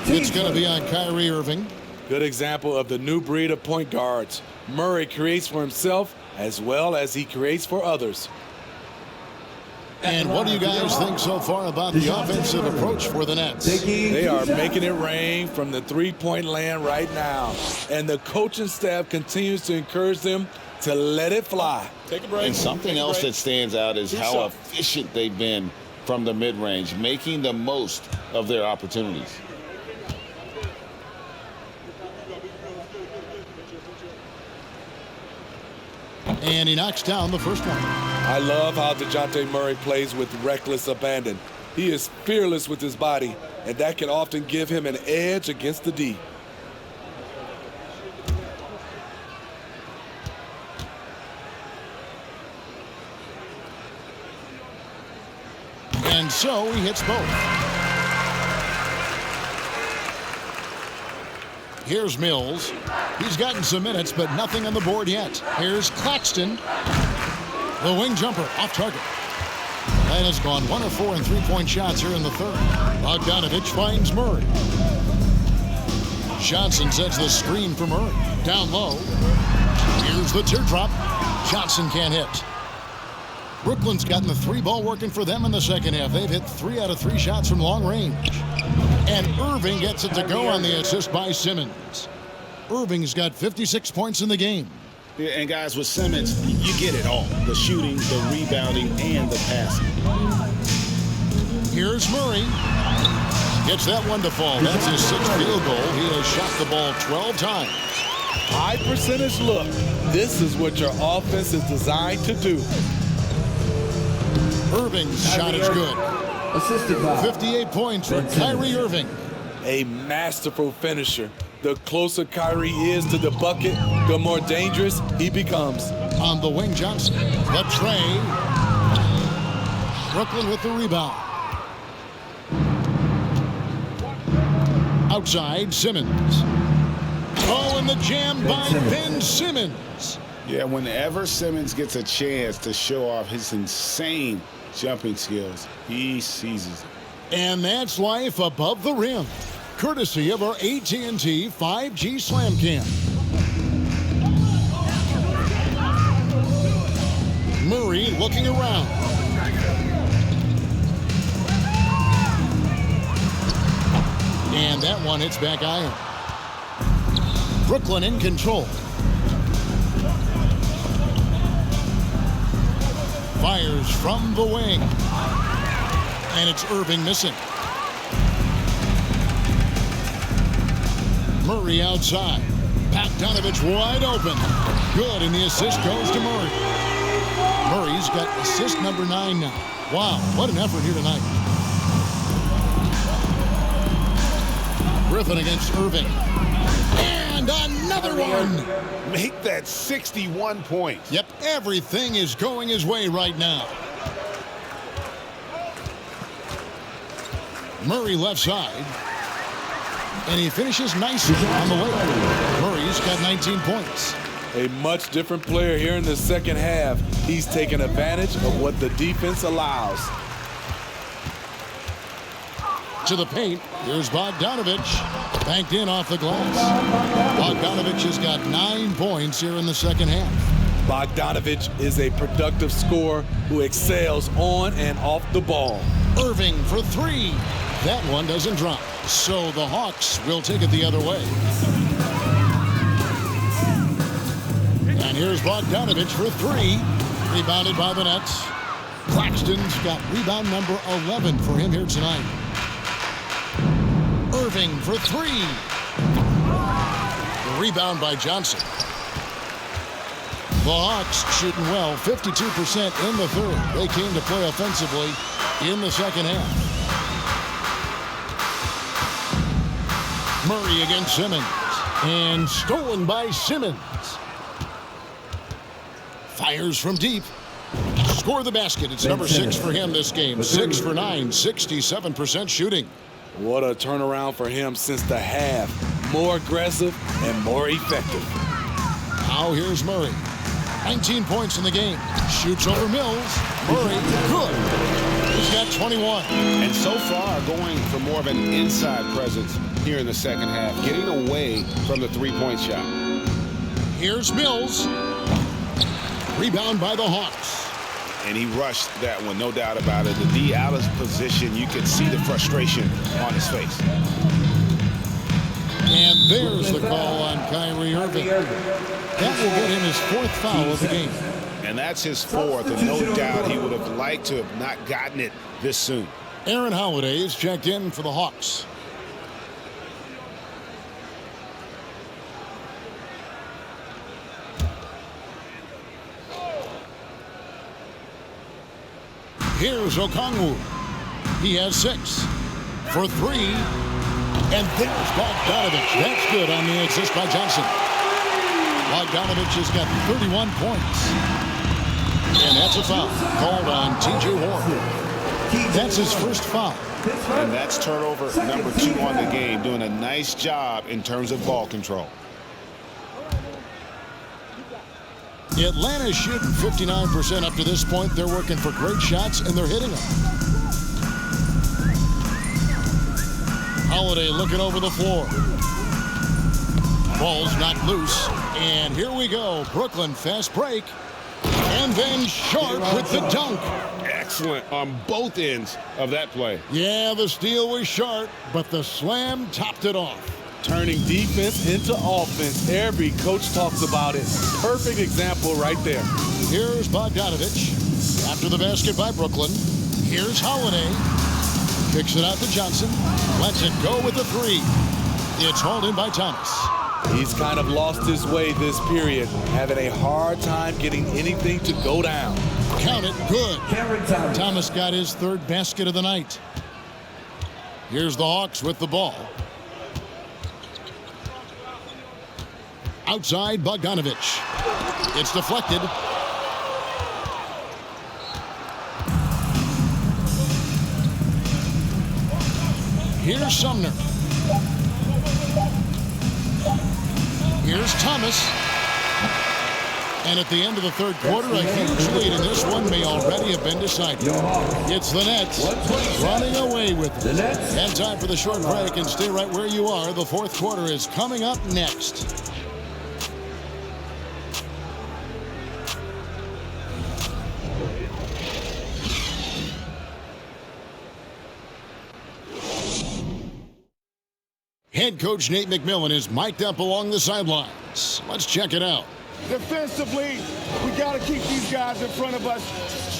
It's going to be on Kyrie Irving. Good example of the new breed of point guards. Murray creates for himself as well as he creates for others. And what do you guys think so far about the offensive approach for the Nets? They are making it rain from the three-point land right now. And the coaching staff continues to encourage them to let it fly. Take a break. And something else that stands out is how efficient they've been from the mid-range, making the most of their opportunities. And he knocks down the first one. I love how DeJounte Murray plays with reckless abandon. He is fearless with his body, and that can often give him an edge against the D. And so he hits both. Here's Mills. He's gotten some minutes, but nothing on the board yet. Here's Claxton. The wing jumper off target. And has gone 1 of 4 in three-point shots here in the third. Bogdanovic finds Murray. Johnson sets the screen for Murray. Down low. Here's the teardrop. Johnson can't hit. Brooklyn's gotten the 3-ball working for them in the second half. They've hit 3 out of 3 shots from long range. And Irving gets it to go on the assist by Simmons. Irving's got 56 points in the game. Yeah, and guys, with Simmons, you get it all. The shooting, the rebounding, and the passing. Here's Murray. Gets that one to fall. That's his 6th field goal. He has shot the ball 12 times. High percentage look. This is what your offense is designed to do. Irving's shot is good. Assisted by 58 points for Kyrie Irving. A masterful finisher. The closer Kyrie is to the bucket, the more dangerous he becomes. On the wing, Johnson. The Trae. Brooklyn with the rebound. Outside, Simmons. Oh, and the jam by Ben Simmons. Yeah, whenever Simmons gets a chance to show off his insane jumping skills, he seizes it. And that's life above the rim, courtesy of our AT&T 5G Slam Cam. Murray looking around. And that one hits back iron. Brooklyn in control. Fires from the wing. And it's Irving missing. Murray outside. Bogdanovich wide open. Good, and the assist goes to Murray. Murray's got assist number 9 now. Wow, what an effort here tonight. Griffin against Irving. And another one. Make that 61 points. Yep, everything is going his way right now. Murray left side. And he finishes nicely on the way. Murray's got 19 points. A much different player here in the second half. He's taking advantage of what the defense allows. To the paint. Here's Bogdanovich. Banked in off the glass. Bogdanovich has got 9 points here in the second half. Bogdanovich is a productive scorer who excels on and off the ball. Irving for 3. That one doesn't drop. So the Hawks will take it the other way. And here's Bogdanovich for 3. Rebounded by the Nets. Claxton's got rebound number 11 for him here tonight. Irving for 3. Rebound by Johnson. The Hawks shooting well, 52% in the third. They came to play offensively in the second half. Murray against Simmons. And stolen by Simmons. Fires from deep. Score the basket. It's number 6 for him this game. 6 for 9, 67% shooting. What a turnaround for him since the half. More aggressive and more effective. Now here's Murray. 19 points in the game. Shoots over Mills. Murray, good. He's got 21. And so far, going for more of an inside presence here in the second half, getting away from the three-point shot. Here's Mills. Rebound by the Hawks. And he rushed that one, no doubt about it. The D out of position, you could see the frustration on his face. And there's the call on Kyrie Irving. That will get him his 4th foul of the game. And that's his 4th, and no doubt he would have liked to have not gotten it this soon. Aaron Holiday is checked in for the Hawks. Here's Okongwu. He has 6 for 3. And there's Bogdanovich. That's good on the assist by Johnson. Bogdanovich has got 31 points. And that's a foul called on T.J. Warren. That's his first foul. And that's turnover number 2 on the game, doing a nice job in terms of ball control. Atlanta's shooting 59% up to this point. They're working for great shots, and they're hitting them. Holiday looking over the floor. Ball's knocked loose. And here we go. Brooklyn fast break. And then Sharp with the dunk. Excellent on both ends of that play. Yeah, the steal was Sharp, but the slam topped it off. Turning defense into offense. Every coach talks about it. Perfect example right there. Here's Bogdanovich. After the basket by Brooklyn. Here's Holiday. Kicks it out to Johnson. Lets it go with the 3. It's hauled in by Thomas. He's kind of lost his way this period, having a hard time getting anything to go down. Count it, good. Thomas got his 3rd basket of the night. Here's the Hawks with the ball. Outside Bogdanovich. It's deflected. Here's Sumner. Here's Thomas. And at the end of the third quarter, a huge lead in this one may already have been decided. It's the Nets running away with it. And time for the short break, and stay right where you are. The fourth quarter is coming up next. Head coach Nate McMillan is mic'd up along the sidelines. Let's check it out. Defensively, we got to keep these guys in front of us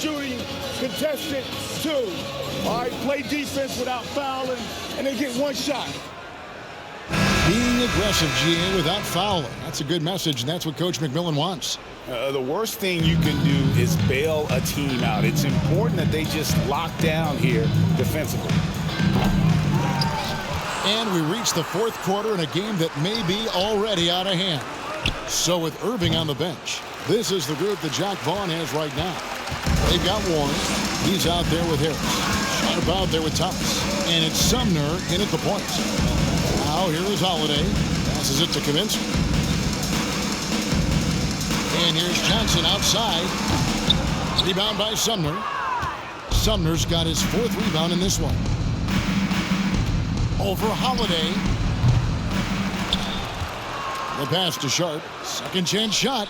shooting contested two. All right, play defense without fouling, and they get one shot. Being aggressive, GA, without fouling. That's a good message, and that's what Coach McMillan wants. The worst thing you can do is bail a team out. It's important that they just lock down here defensively. And we reach the fourth quarter in a game that may be already out of hand. So with Irving on the bench, this is the group that Jack Vaughn has right now. They've got Warren. He's out there with Harris. Sharp out there with Thomas. And it's Sumner in at the point. Now here is Holiday. Passes it to Kaminsky. And here's Johnson outside. Rebound by Sumner. Sumner's got his fourth rebound in this one. Over Holiday. The pass to Sharp. Second chance shot.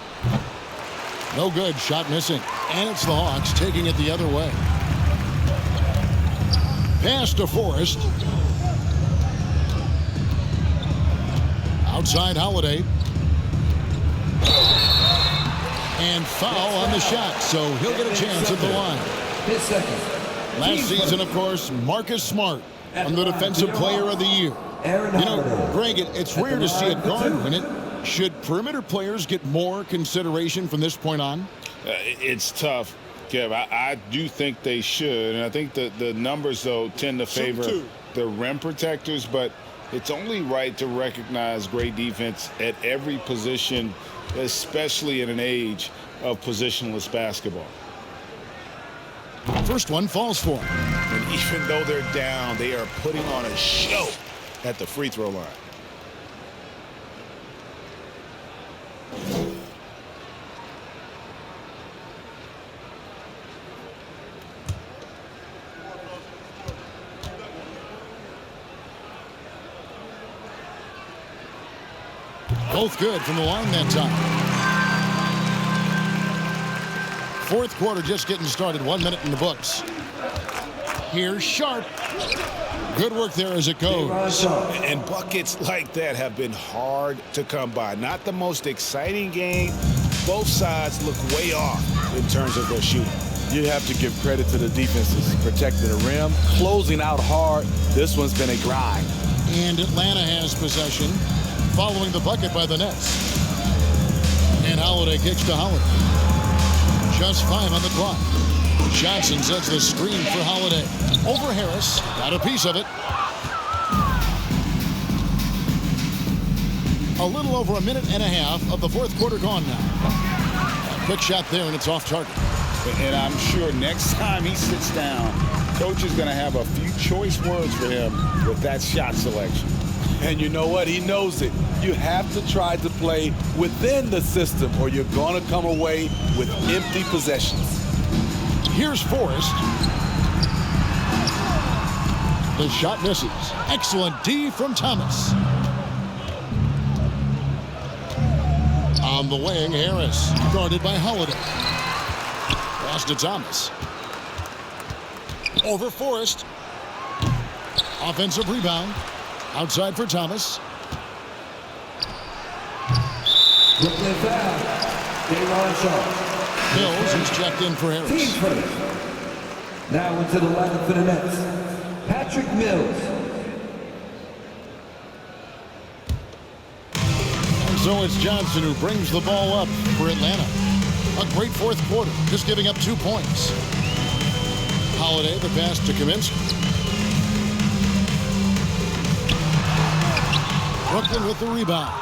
No good. Shot missing. And it's the Hawks taking it the other way. Pass to Forrest. Outside Holiday. And foul on the shot, so he'll get a chance at the line. Last season, of course, Marcus Smart won the Defensive Player of the Year. You know, Greg, it's rare to see a guard win it. Should perimeter players get more consideration from this point on? It's tough, Kev. I do think they should, and I think the numbers, though, tend to favor the rim protectors, but it's only right to recognize great defense at every position, especially in an age of positionless basketball. First one falls for him. And even though they're down, they are putting on a show at the free throw line. Both good from the line that time. Fourth quarter just getting started. 1 minute in the books. Here's Sharp. Good work there as it goes. And buckets like that have been hard to come by. Not the most exciting game. Both sides look way off in terms of their shooting. You have to give credit to the defenses protecting the rim, closing out hard. This one's been a grind. And Atlanta has possession following the bucket by the Nets. And Holiday kicks to Holiday. Just 5 on the clock. Johnson sets the screen for Holiday. Over Harris. Got a piece of it. A little over a minute and a half of the fourth quarter gone now. A quick shot there, and it's off target. And I'm sure next time he sits down, coach is going to have a few choice words for him with that shot selection. And you know what? He knows it. You have to try to play within the system or you're going to come away with empty possessions. Here's Forrest. The shot misses. Excellent D from Thomas. On the wing, Harris. Guarded by Holiday. Pass to Thomas. Over Forrest. Offensive rebound. Outside for Thomas. Brooklyn foul. Mills is checked in for Harris. Team first. Now into the lineup for the Nets. Patrick Mills. And so it's Johnson who brings the ball up for Atlanta. A great fourth quarter, just giving up 2 points. Holiday, the pass to Kaminsky. Brooklyn with the rebound.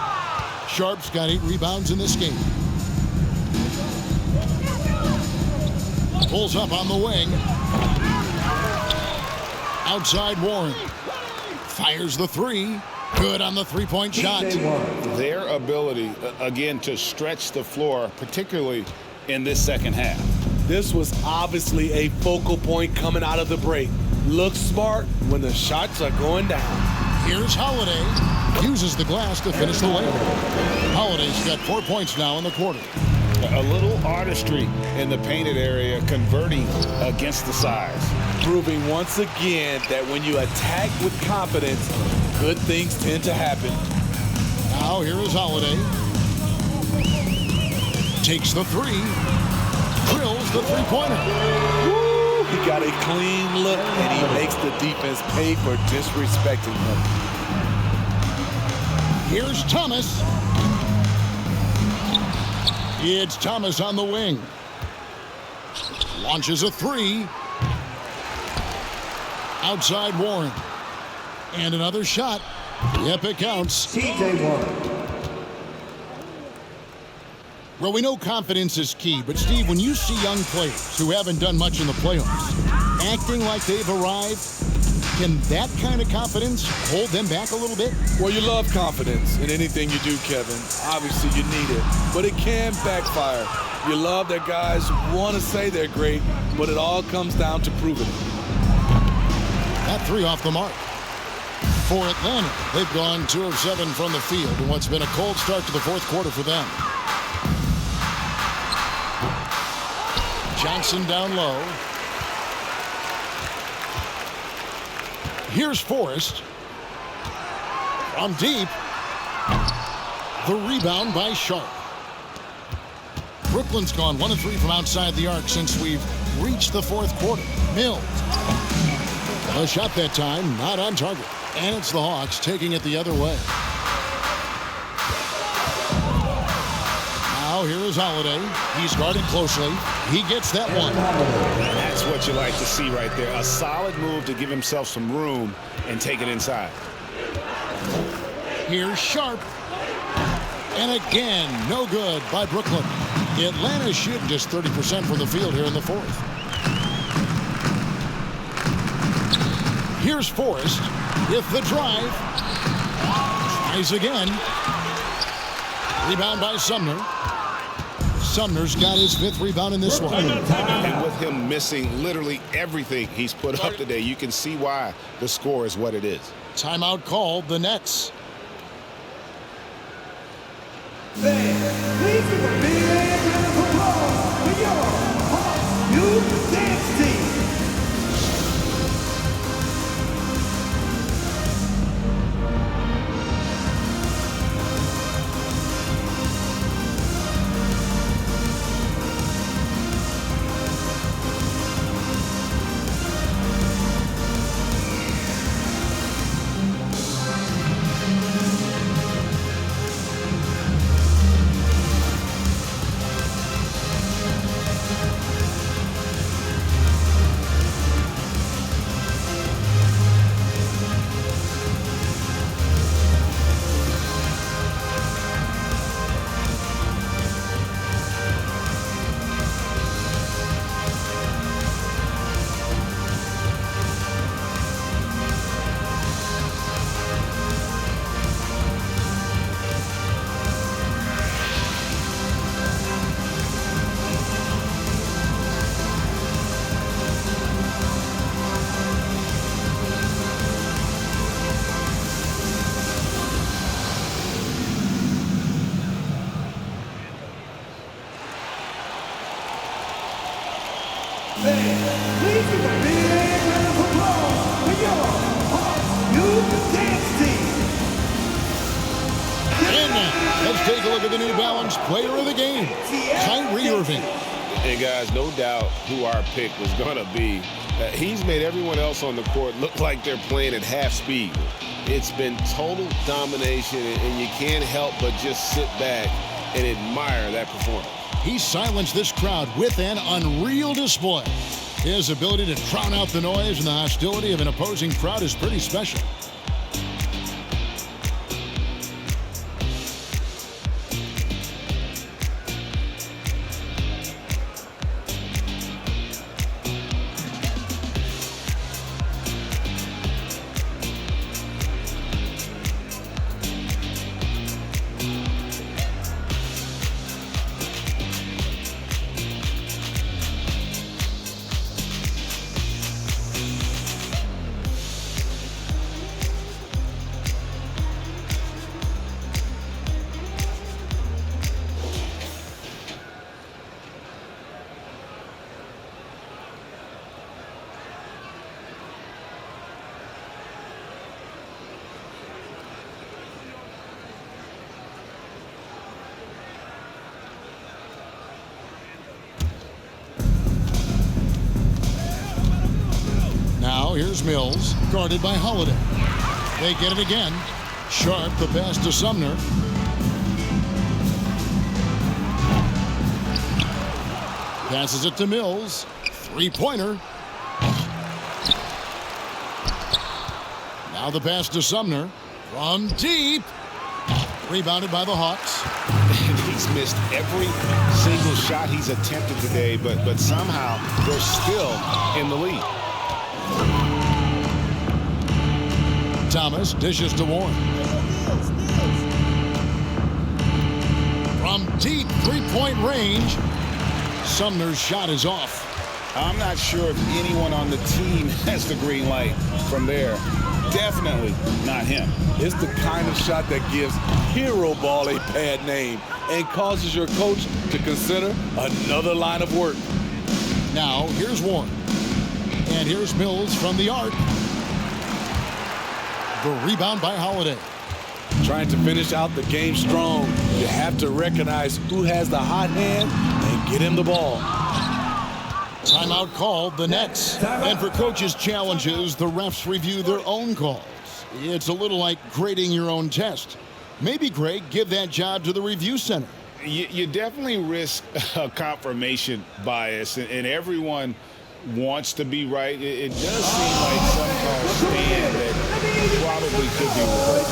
Sharp's got 8 rebounds in this game. Pulls up on the wing. Outside Warren. Fires the 3. Good on the three-point shot. Their ability, again, to stretch the floor, particularly in this second half. This was obviously a focal point coming out of the break. Look smart when the shots are going down. Here's Holiday. Uses the glass to finish the layup. Holiday's got 4 points now in the quarter. A little artistry in the painted area, converting against the size. Proving once again that when you attack with confidence, good things tend to happen. Now here is Holiday. Takes the three. Drills the three-pointer. Woo! He got a clean look, and he makes the defense pay for disrespecting him. Here's Thomas. It's Thomas on the wing. Launches a three. Outside Warren. And another shot. Yep, it counts. TJ Warren. Well, we know confidence is key, but Steve, when you see young players who haven't done much in the playoffs acting like they've arrived, can that kind of confidence hold them back a little bit? Well, you love confidence in anything you do, Kevin. Obviously, you need it, but it can backfire. You love that guys want to say they're great, but it all comes down to proving it. That three off the mark. For Atlanta, they've gone 2 of 7 from the field in what's been a cold start to the fourth quarter for them. Johnson down low. Here's Forrest. From deep. The rebound by Sharp. Brooklyn's gone 1 of 3 from outside the arc since we've reached the fourth quarter. Mills. A shot that time, not on target. And it's the Hawks taking it the other way. Now here is Holiday. He's guarded closely. He gets that one. And that's what you like to see right there. A solid move to give himself some room and take it inside. Here's Sharp. And again, no good by Brooklyn. Atlanta's shooting just 30% from the field here in the fourth. Here's Forrest with the drive. Tries again. Rebound by Sumner. Sumner's got his 5th rebound in this one. And with him missing literally everything he's put up today, you can see why the score is what it is. Timeout called, the Nets. Please give a big round of applause for your Hawks Youth Dance Team. Please give a big round of applause for your Hawks Youth Dance Team. And now, let's take a look at the New Balance Player of the Game, Kyrie Irving. And guys, no doubt who our pick was going to be. He's made everyone else on the court look like they're playing at half speed. It's been total domination, and you can't help but just sit back and admire that performance. He silenced this crowd with an unreal display. His ability to drown out the noise and the hostility of an opposing crowd is pretty special. Here's Mills, guarded by Holiday. They get it again. Sharp, the pass to Sumner. Passes it to Mills. Three-pointer. Now the pass to Sumner. From deep. Rebounded by the Hawks. He's missed every single shot he's attempted today, but somehow they're still in the lead. Thomas dishes to Warren. From deep three-point range, Sumner's shot is off. I'm not sure if anyone on the team has the green light from there. Definitely not him. It's the kind of shot that gives hero ball a bad name and causes your coach to consider another line of work. Now, here's Warren. And here's Mills from the arc. The rebound by Holiday. Trying to finish out the game strong, you have to recognize who has the hot hand and get him the ball. Timeout called, the Nets. And for coaches' challenges, the refs review their own calls. It's a little like grading your own test. Maybe, Greg, give that job to the review center. You definitely risk a confirmation bias, and everyone wants to be right. It does seem like some calls stand that probably could be wrong.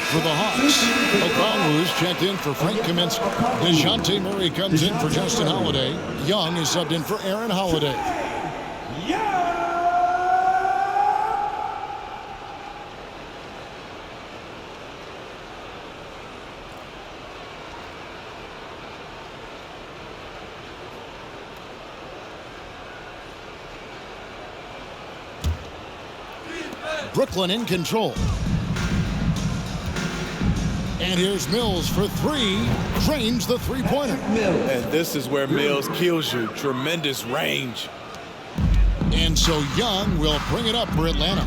For the Hawks, Okongwu's checked in for Frank Kaminsky. DeJounte Murray comes in for Justin Holiday. Young is subbed in for Aaron Holiday. Brooklyn in control. And here's Mills for three. Drains the three-pointer. And this is where Mills kills you. Tremendous range. And so Young will bring it up for Atlanta.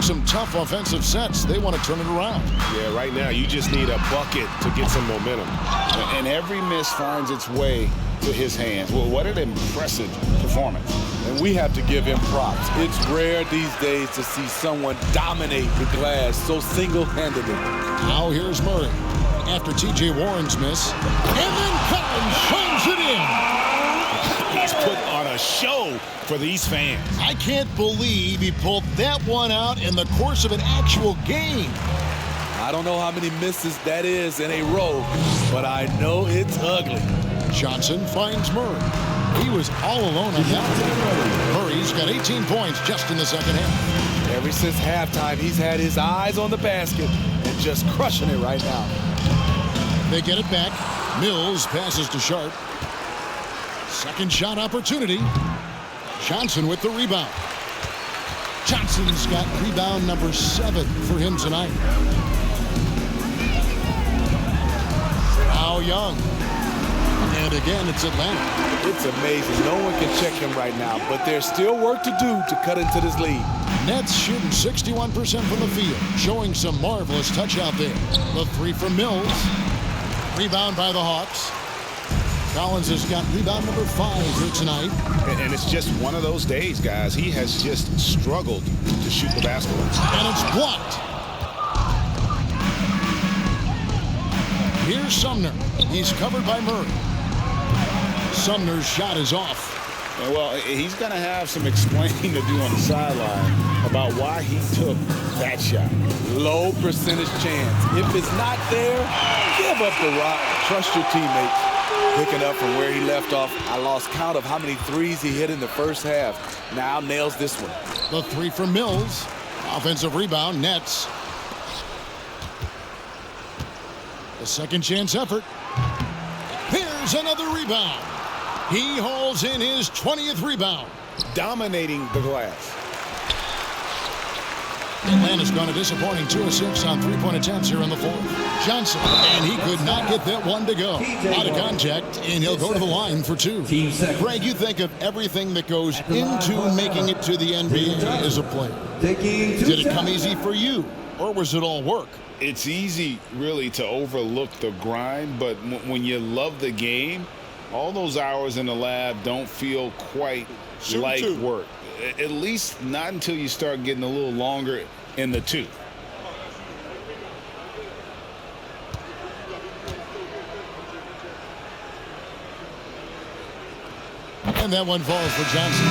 Some tough offensive sets. They want to turn it around. Yeah, right now you just need a bucket to get some momentum. And every miss finds its way to his hands. Well, what an impressive performance. And we have to give him props. It's rare these days to see someone dominate the glass so single-handedly. Now here's Murray after T.J. Warren's miss. And then Collins shines it in. He's put on a show for these fans. I can't believe he pulled that one out in the course of an actual game. I don't know how many misses that is in a row, but I know it's ugly. Johnson finds Murray. He was all alone on that one. Murray's got 18 points just in the second half. Ever since halftime, he's had his eyes on the basket and just crushing it right now. They get it back. Mills passes to Sharp. Second shot opportunity. Johnson with the rebound. Johnson's got rebound number 7 for him tonight. Now Young. And again, it's Atlanta. It's amazing. No one can check him right now, but there's still work to do to cut into this lead. Nets shooting 61% from the field, showing some marvelous touch out there. The three from Mills. Rebound by the Hawks. Collins has got rebound number 5 here tonight. And it's just one of those days, guys. He has just struggled to shoot the basketball. And it's blocked. Here's Sumner. He's covered by Murray. Sumner's shot is off. Well, he's going to have some explaining to do on the sideline about why he took that shot. Low percentage chance. If it's not there, give up the rock. Trust your teammates. Picking up from where he left off. I lost count of how many threes he hit in the first half. Now nails this one. The 3 from Mills. Offensive rebound, Nets. A second chance effort. Here's another rebound. He hauls in his 20th rebound. Dominating the glass. Atlanta's gone a disappointing 2 of 6 on 3-point attempts here in the 4th. Johnson, and he could not get that one to go. Out of contact, and he'll go to the line for 2. Greg, you think of everything that goes into making it to the NBA as a player. Did it come easy for you, or was it all work? It's easy, really, to overlook the grind, but when you love the game, all those hours in the lab don't feel quite like work. At least not until you start getting a little longer in the tooth. And that one falls for Johnson.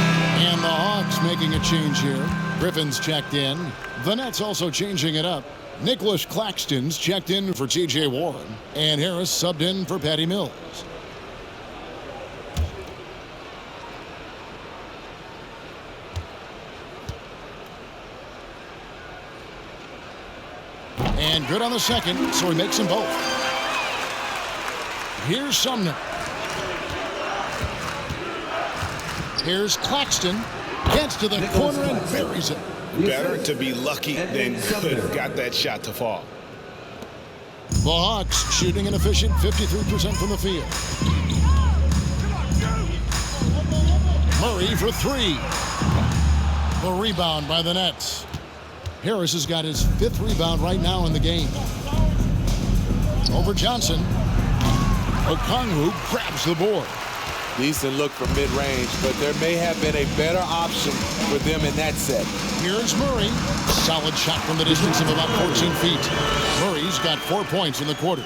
And the Hawks making a change here. Griffin's checked in. The Nets also changing it up. Nicholas Claxton's checked in for T.J. Warren. And Harris subbed in for Patty Mills. And good on the second, so he makes them both. Here's Sumner. Here's Claxton. Gets to the corner and buries it. Better to be lucky than good. Got that shot to fall. The Hawks shooting an efficient 53% from the field. Murray for 3. The rebound by the Nets. Harris has got his 5th rebound right now in the game. Over Johnson. Okongwu grabs the board. Decent look from mid-range, but there may have been a better option for them in that set. Here's Murray. Solid shot from the distance of about 14 feet. Murray's got 4 points in the quarter.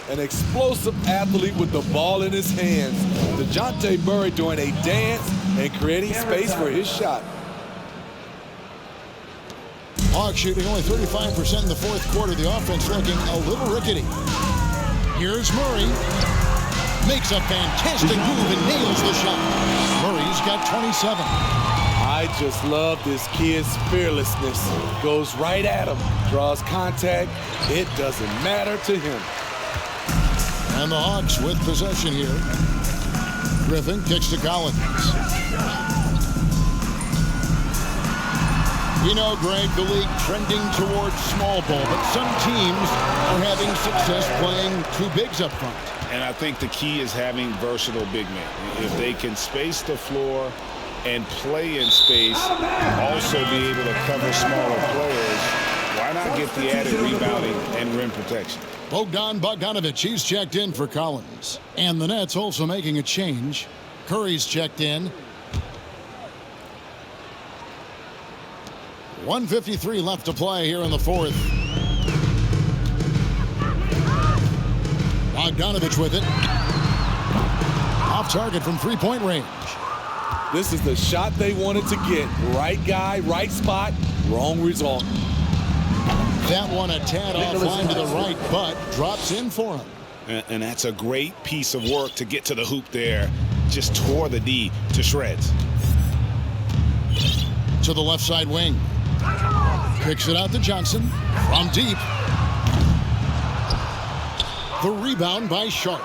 An explosive athlete with the ball in his hands. DeJounte Murray doing a dance and creating space for his shot. Hawks shooting only 35% in the 4th quarter. The offense looking a little rickety. Here's Murray. Makes a fantastic move and nails the shot. Murray's got 27. I just love this kid's fearlessness. Goes right at him. Draws contact. It doesn't matter to him. And the Hawks with possession here. Griffin kicks to Collins. We know, Greg, the league trending towards small ball, but some teams are having success playing 2 bigs up front. And I think the key is having versatile big men. If they can space the floor and play in space, also be able to cover smaller players, why not get the added rebounding and rim protection? Bogdan Bogdanovic, he's checked in for Collins. And the Nets also making a change. Curry's checked in. 1:53 left to play here in the 4th. Bogdanovic with it. Off target from 3-point range. This is the shot they wanted to get. Right guy, right spot, wrong result. That one a tad offline to the right, but drops in for him. And that's a great piece of work to get to the hoop there. Just tore the D to shreds. To the left side wing. Kicks it out to Johnson from deep. The rebound by Sharp.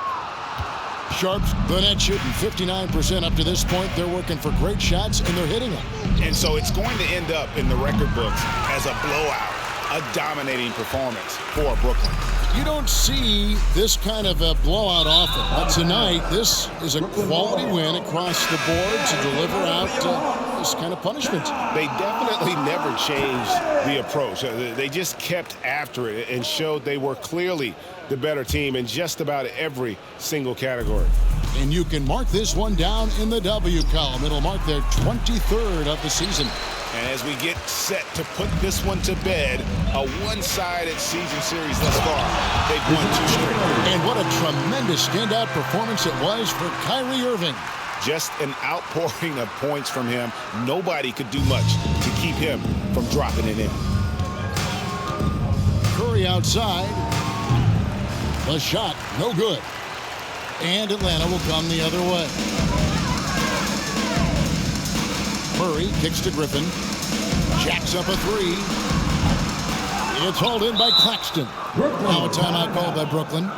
Sharp's the net shooting 59% up to this point. They're working for great shots, and they're hitting them. And so it's going to end up in the record books as a blowout, a dominating performance for Brooklyn. You don't see this kind of a blowout often, but tonight this is a quality win across the board to deliver out this kind of punishment. They definitely never changed the approach. They just kept after it and showed they were clearly the better team in just about every single category. And you can mark this one down in the W column. It'll mark their 23rd of the season. And as we get set to put this one to bed, a one-sided season series thus far. They've won 2 straight. And what a tremendous standout performance it was for Kyrie Irving. Just an outpouring of points from him. Nobody could do much to keep him from dropping it in. Curry outside. The shot, no good. And Atlanta will come the other way. Murray kicks to Griffin. Jacks up a 3. It's hauled in by Claxton. Now a timeout called by Brooklyn.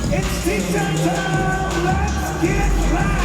It's teacher time. Let's get loud.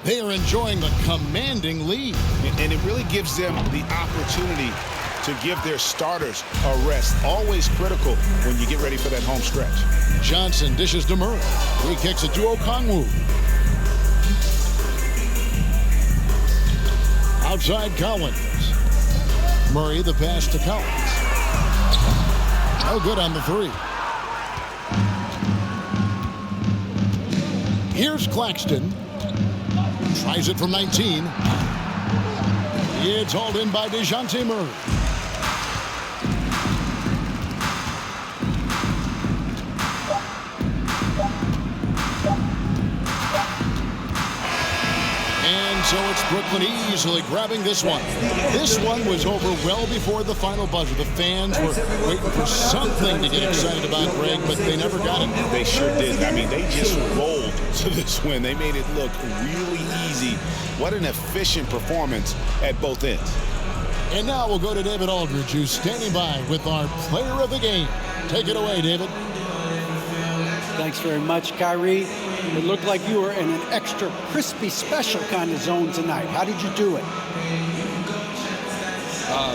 They are enjoying the commanding lead. And it really gives them the opportunity to give their starters a rest. Always critical when you get ready for that home stretch. Johnson dishes to Murray. He kicks it to Okongwu. Outside Collins. Murray the pass to Collins. No good on the 3. Here's Claxton. Tries it from 19. It's hauled in by DeJounte Murray. And so it's Brooklyn easily grabbing this one. This one was over well before the final buzzer. The fans were waiting for something to get excited about, Greg, but they never got it. They sure did. I mean, they just rolled to this win. They made it look really easy. What an efficient performance at both ends. And now we'll go to David Aldridge, who's standing by with our player of the game. Take it away, David. Thanks very much, Kyrie. It looked like you were in an extra crispy special kind of zone tonight. How did you do it?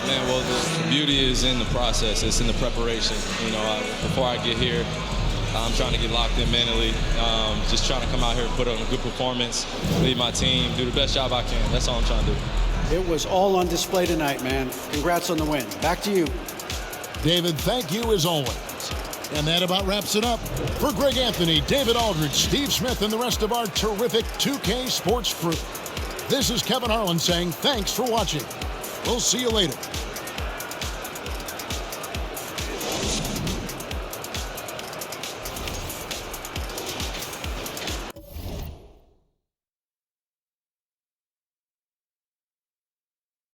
Man, well, the beauty is in the process. It's in the preparation. You know, before I get here, I'm trying to get locked in mentally. Just trying to come out here and put on a good performance, lead my team, do the best job I can. That's all I'm trying to do. It was all on display tonight, man. Congrats on the win. Back to you. David, thank you as always. And that about wraps it up. For Greg Anthony, David Aldridge, Steve Smith, and the rest of our terrific 2K Sports crew, this is Kevin Harlan saying thanks for watching. We'll see you later.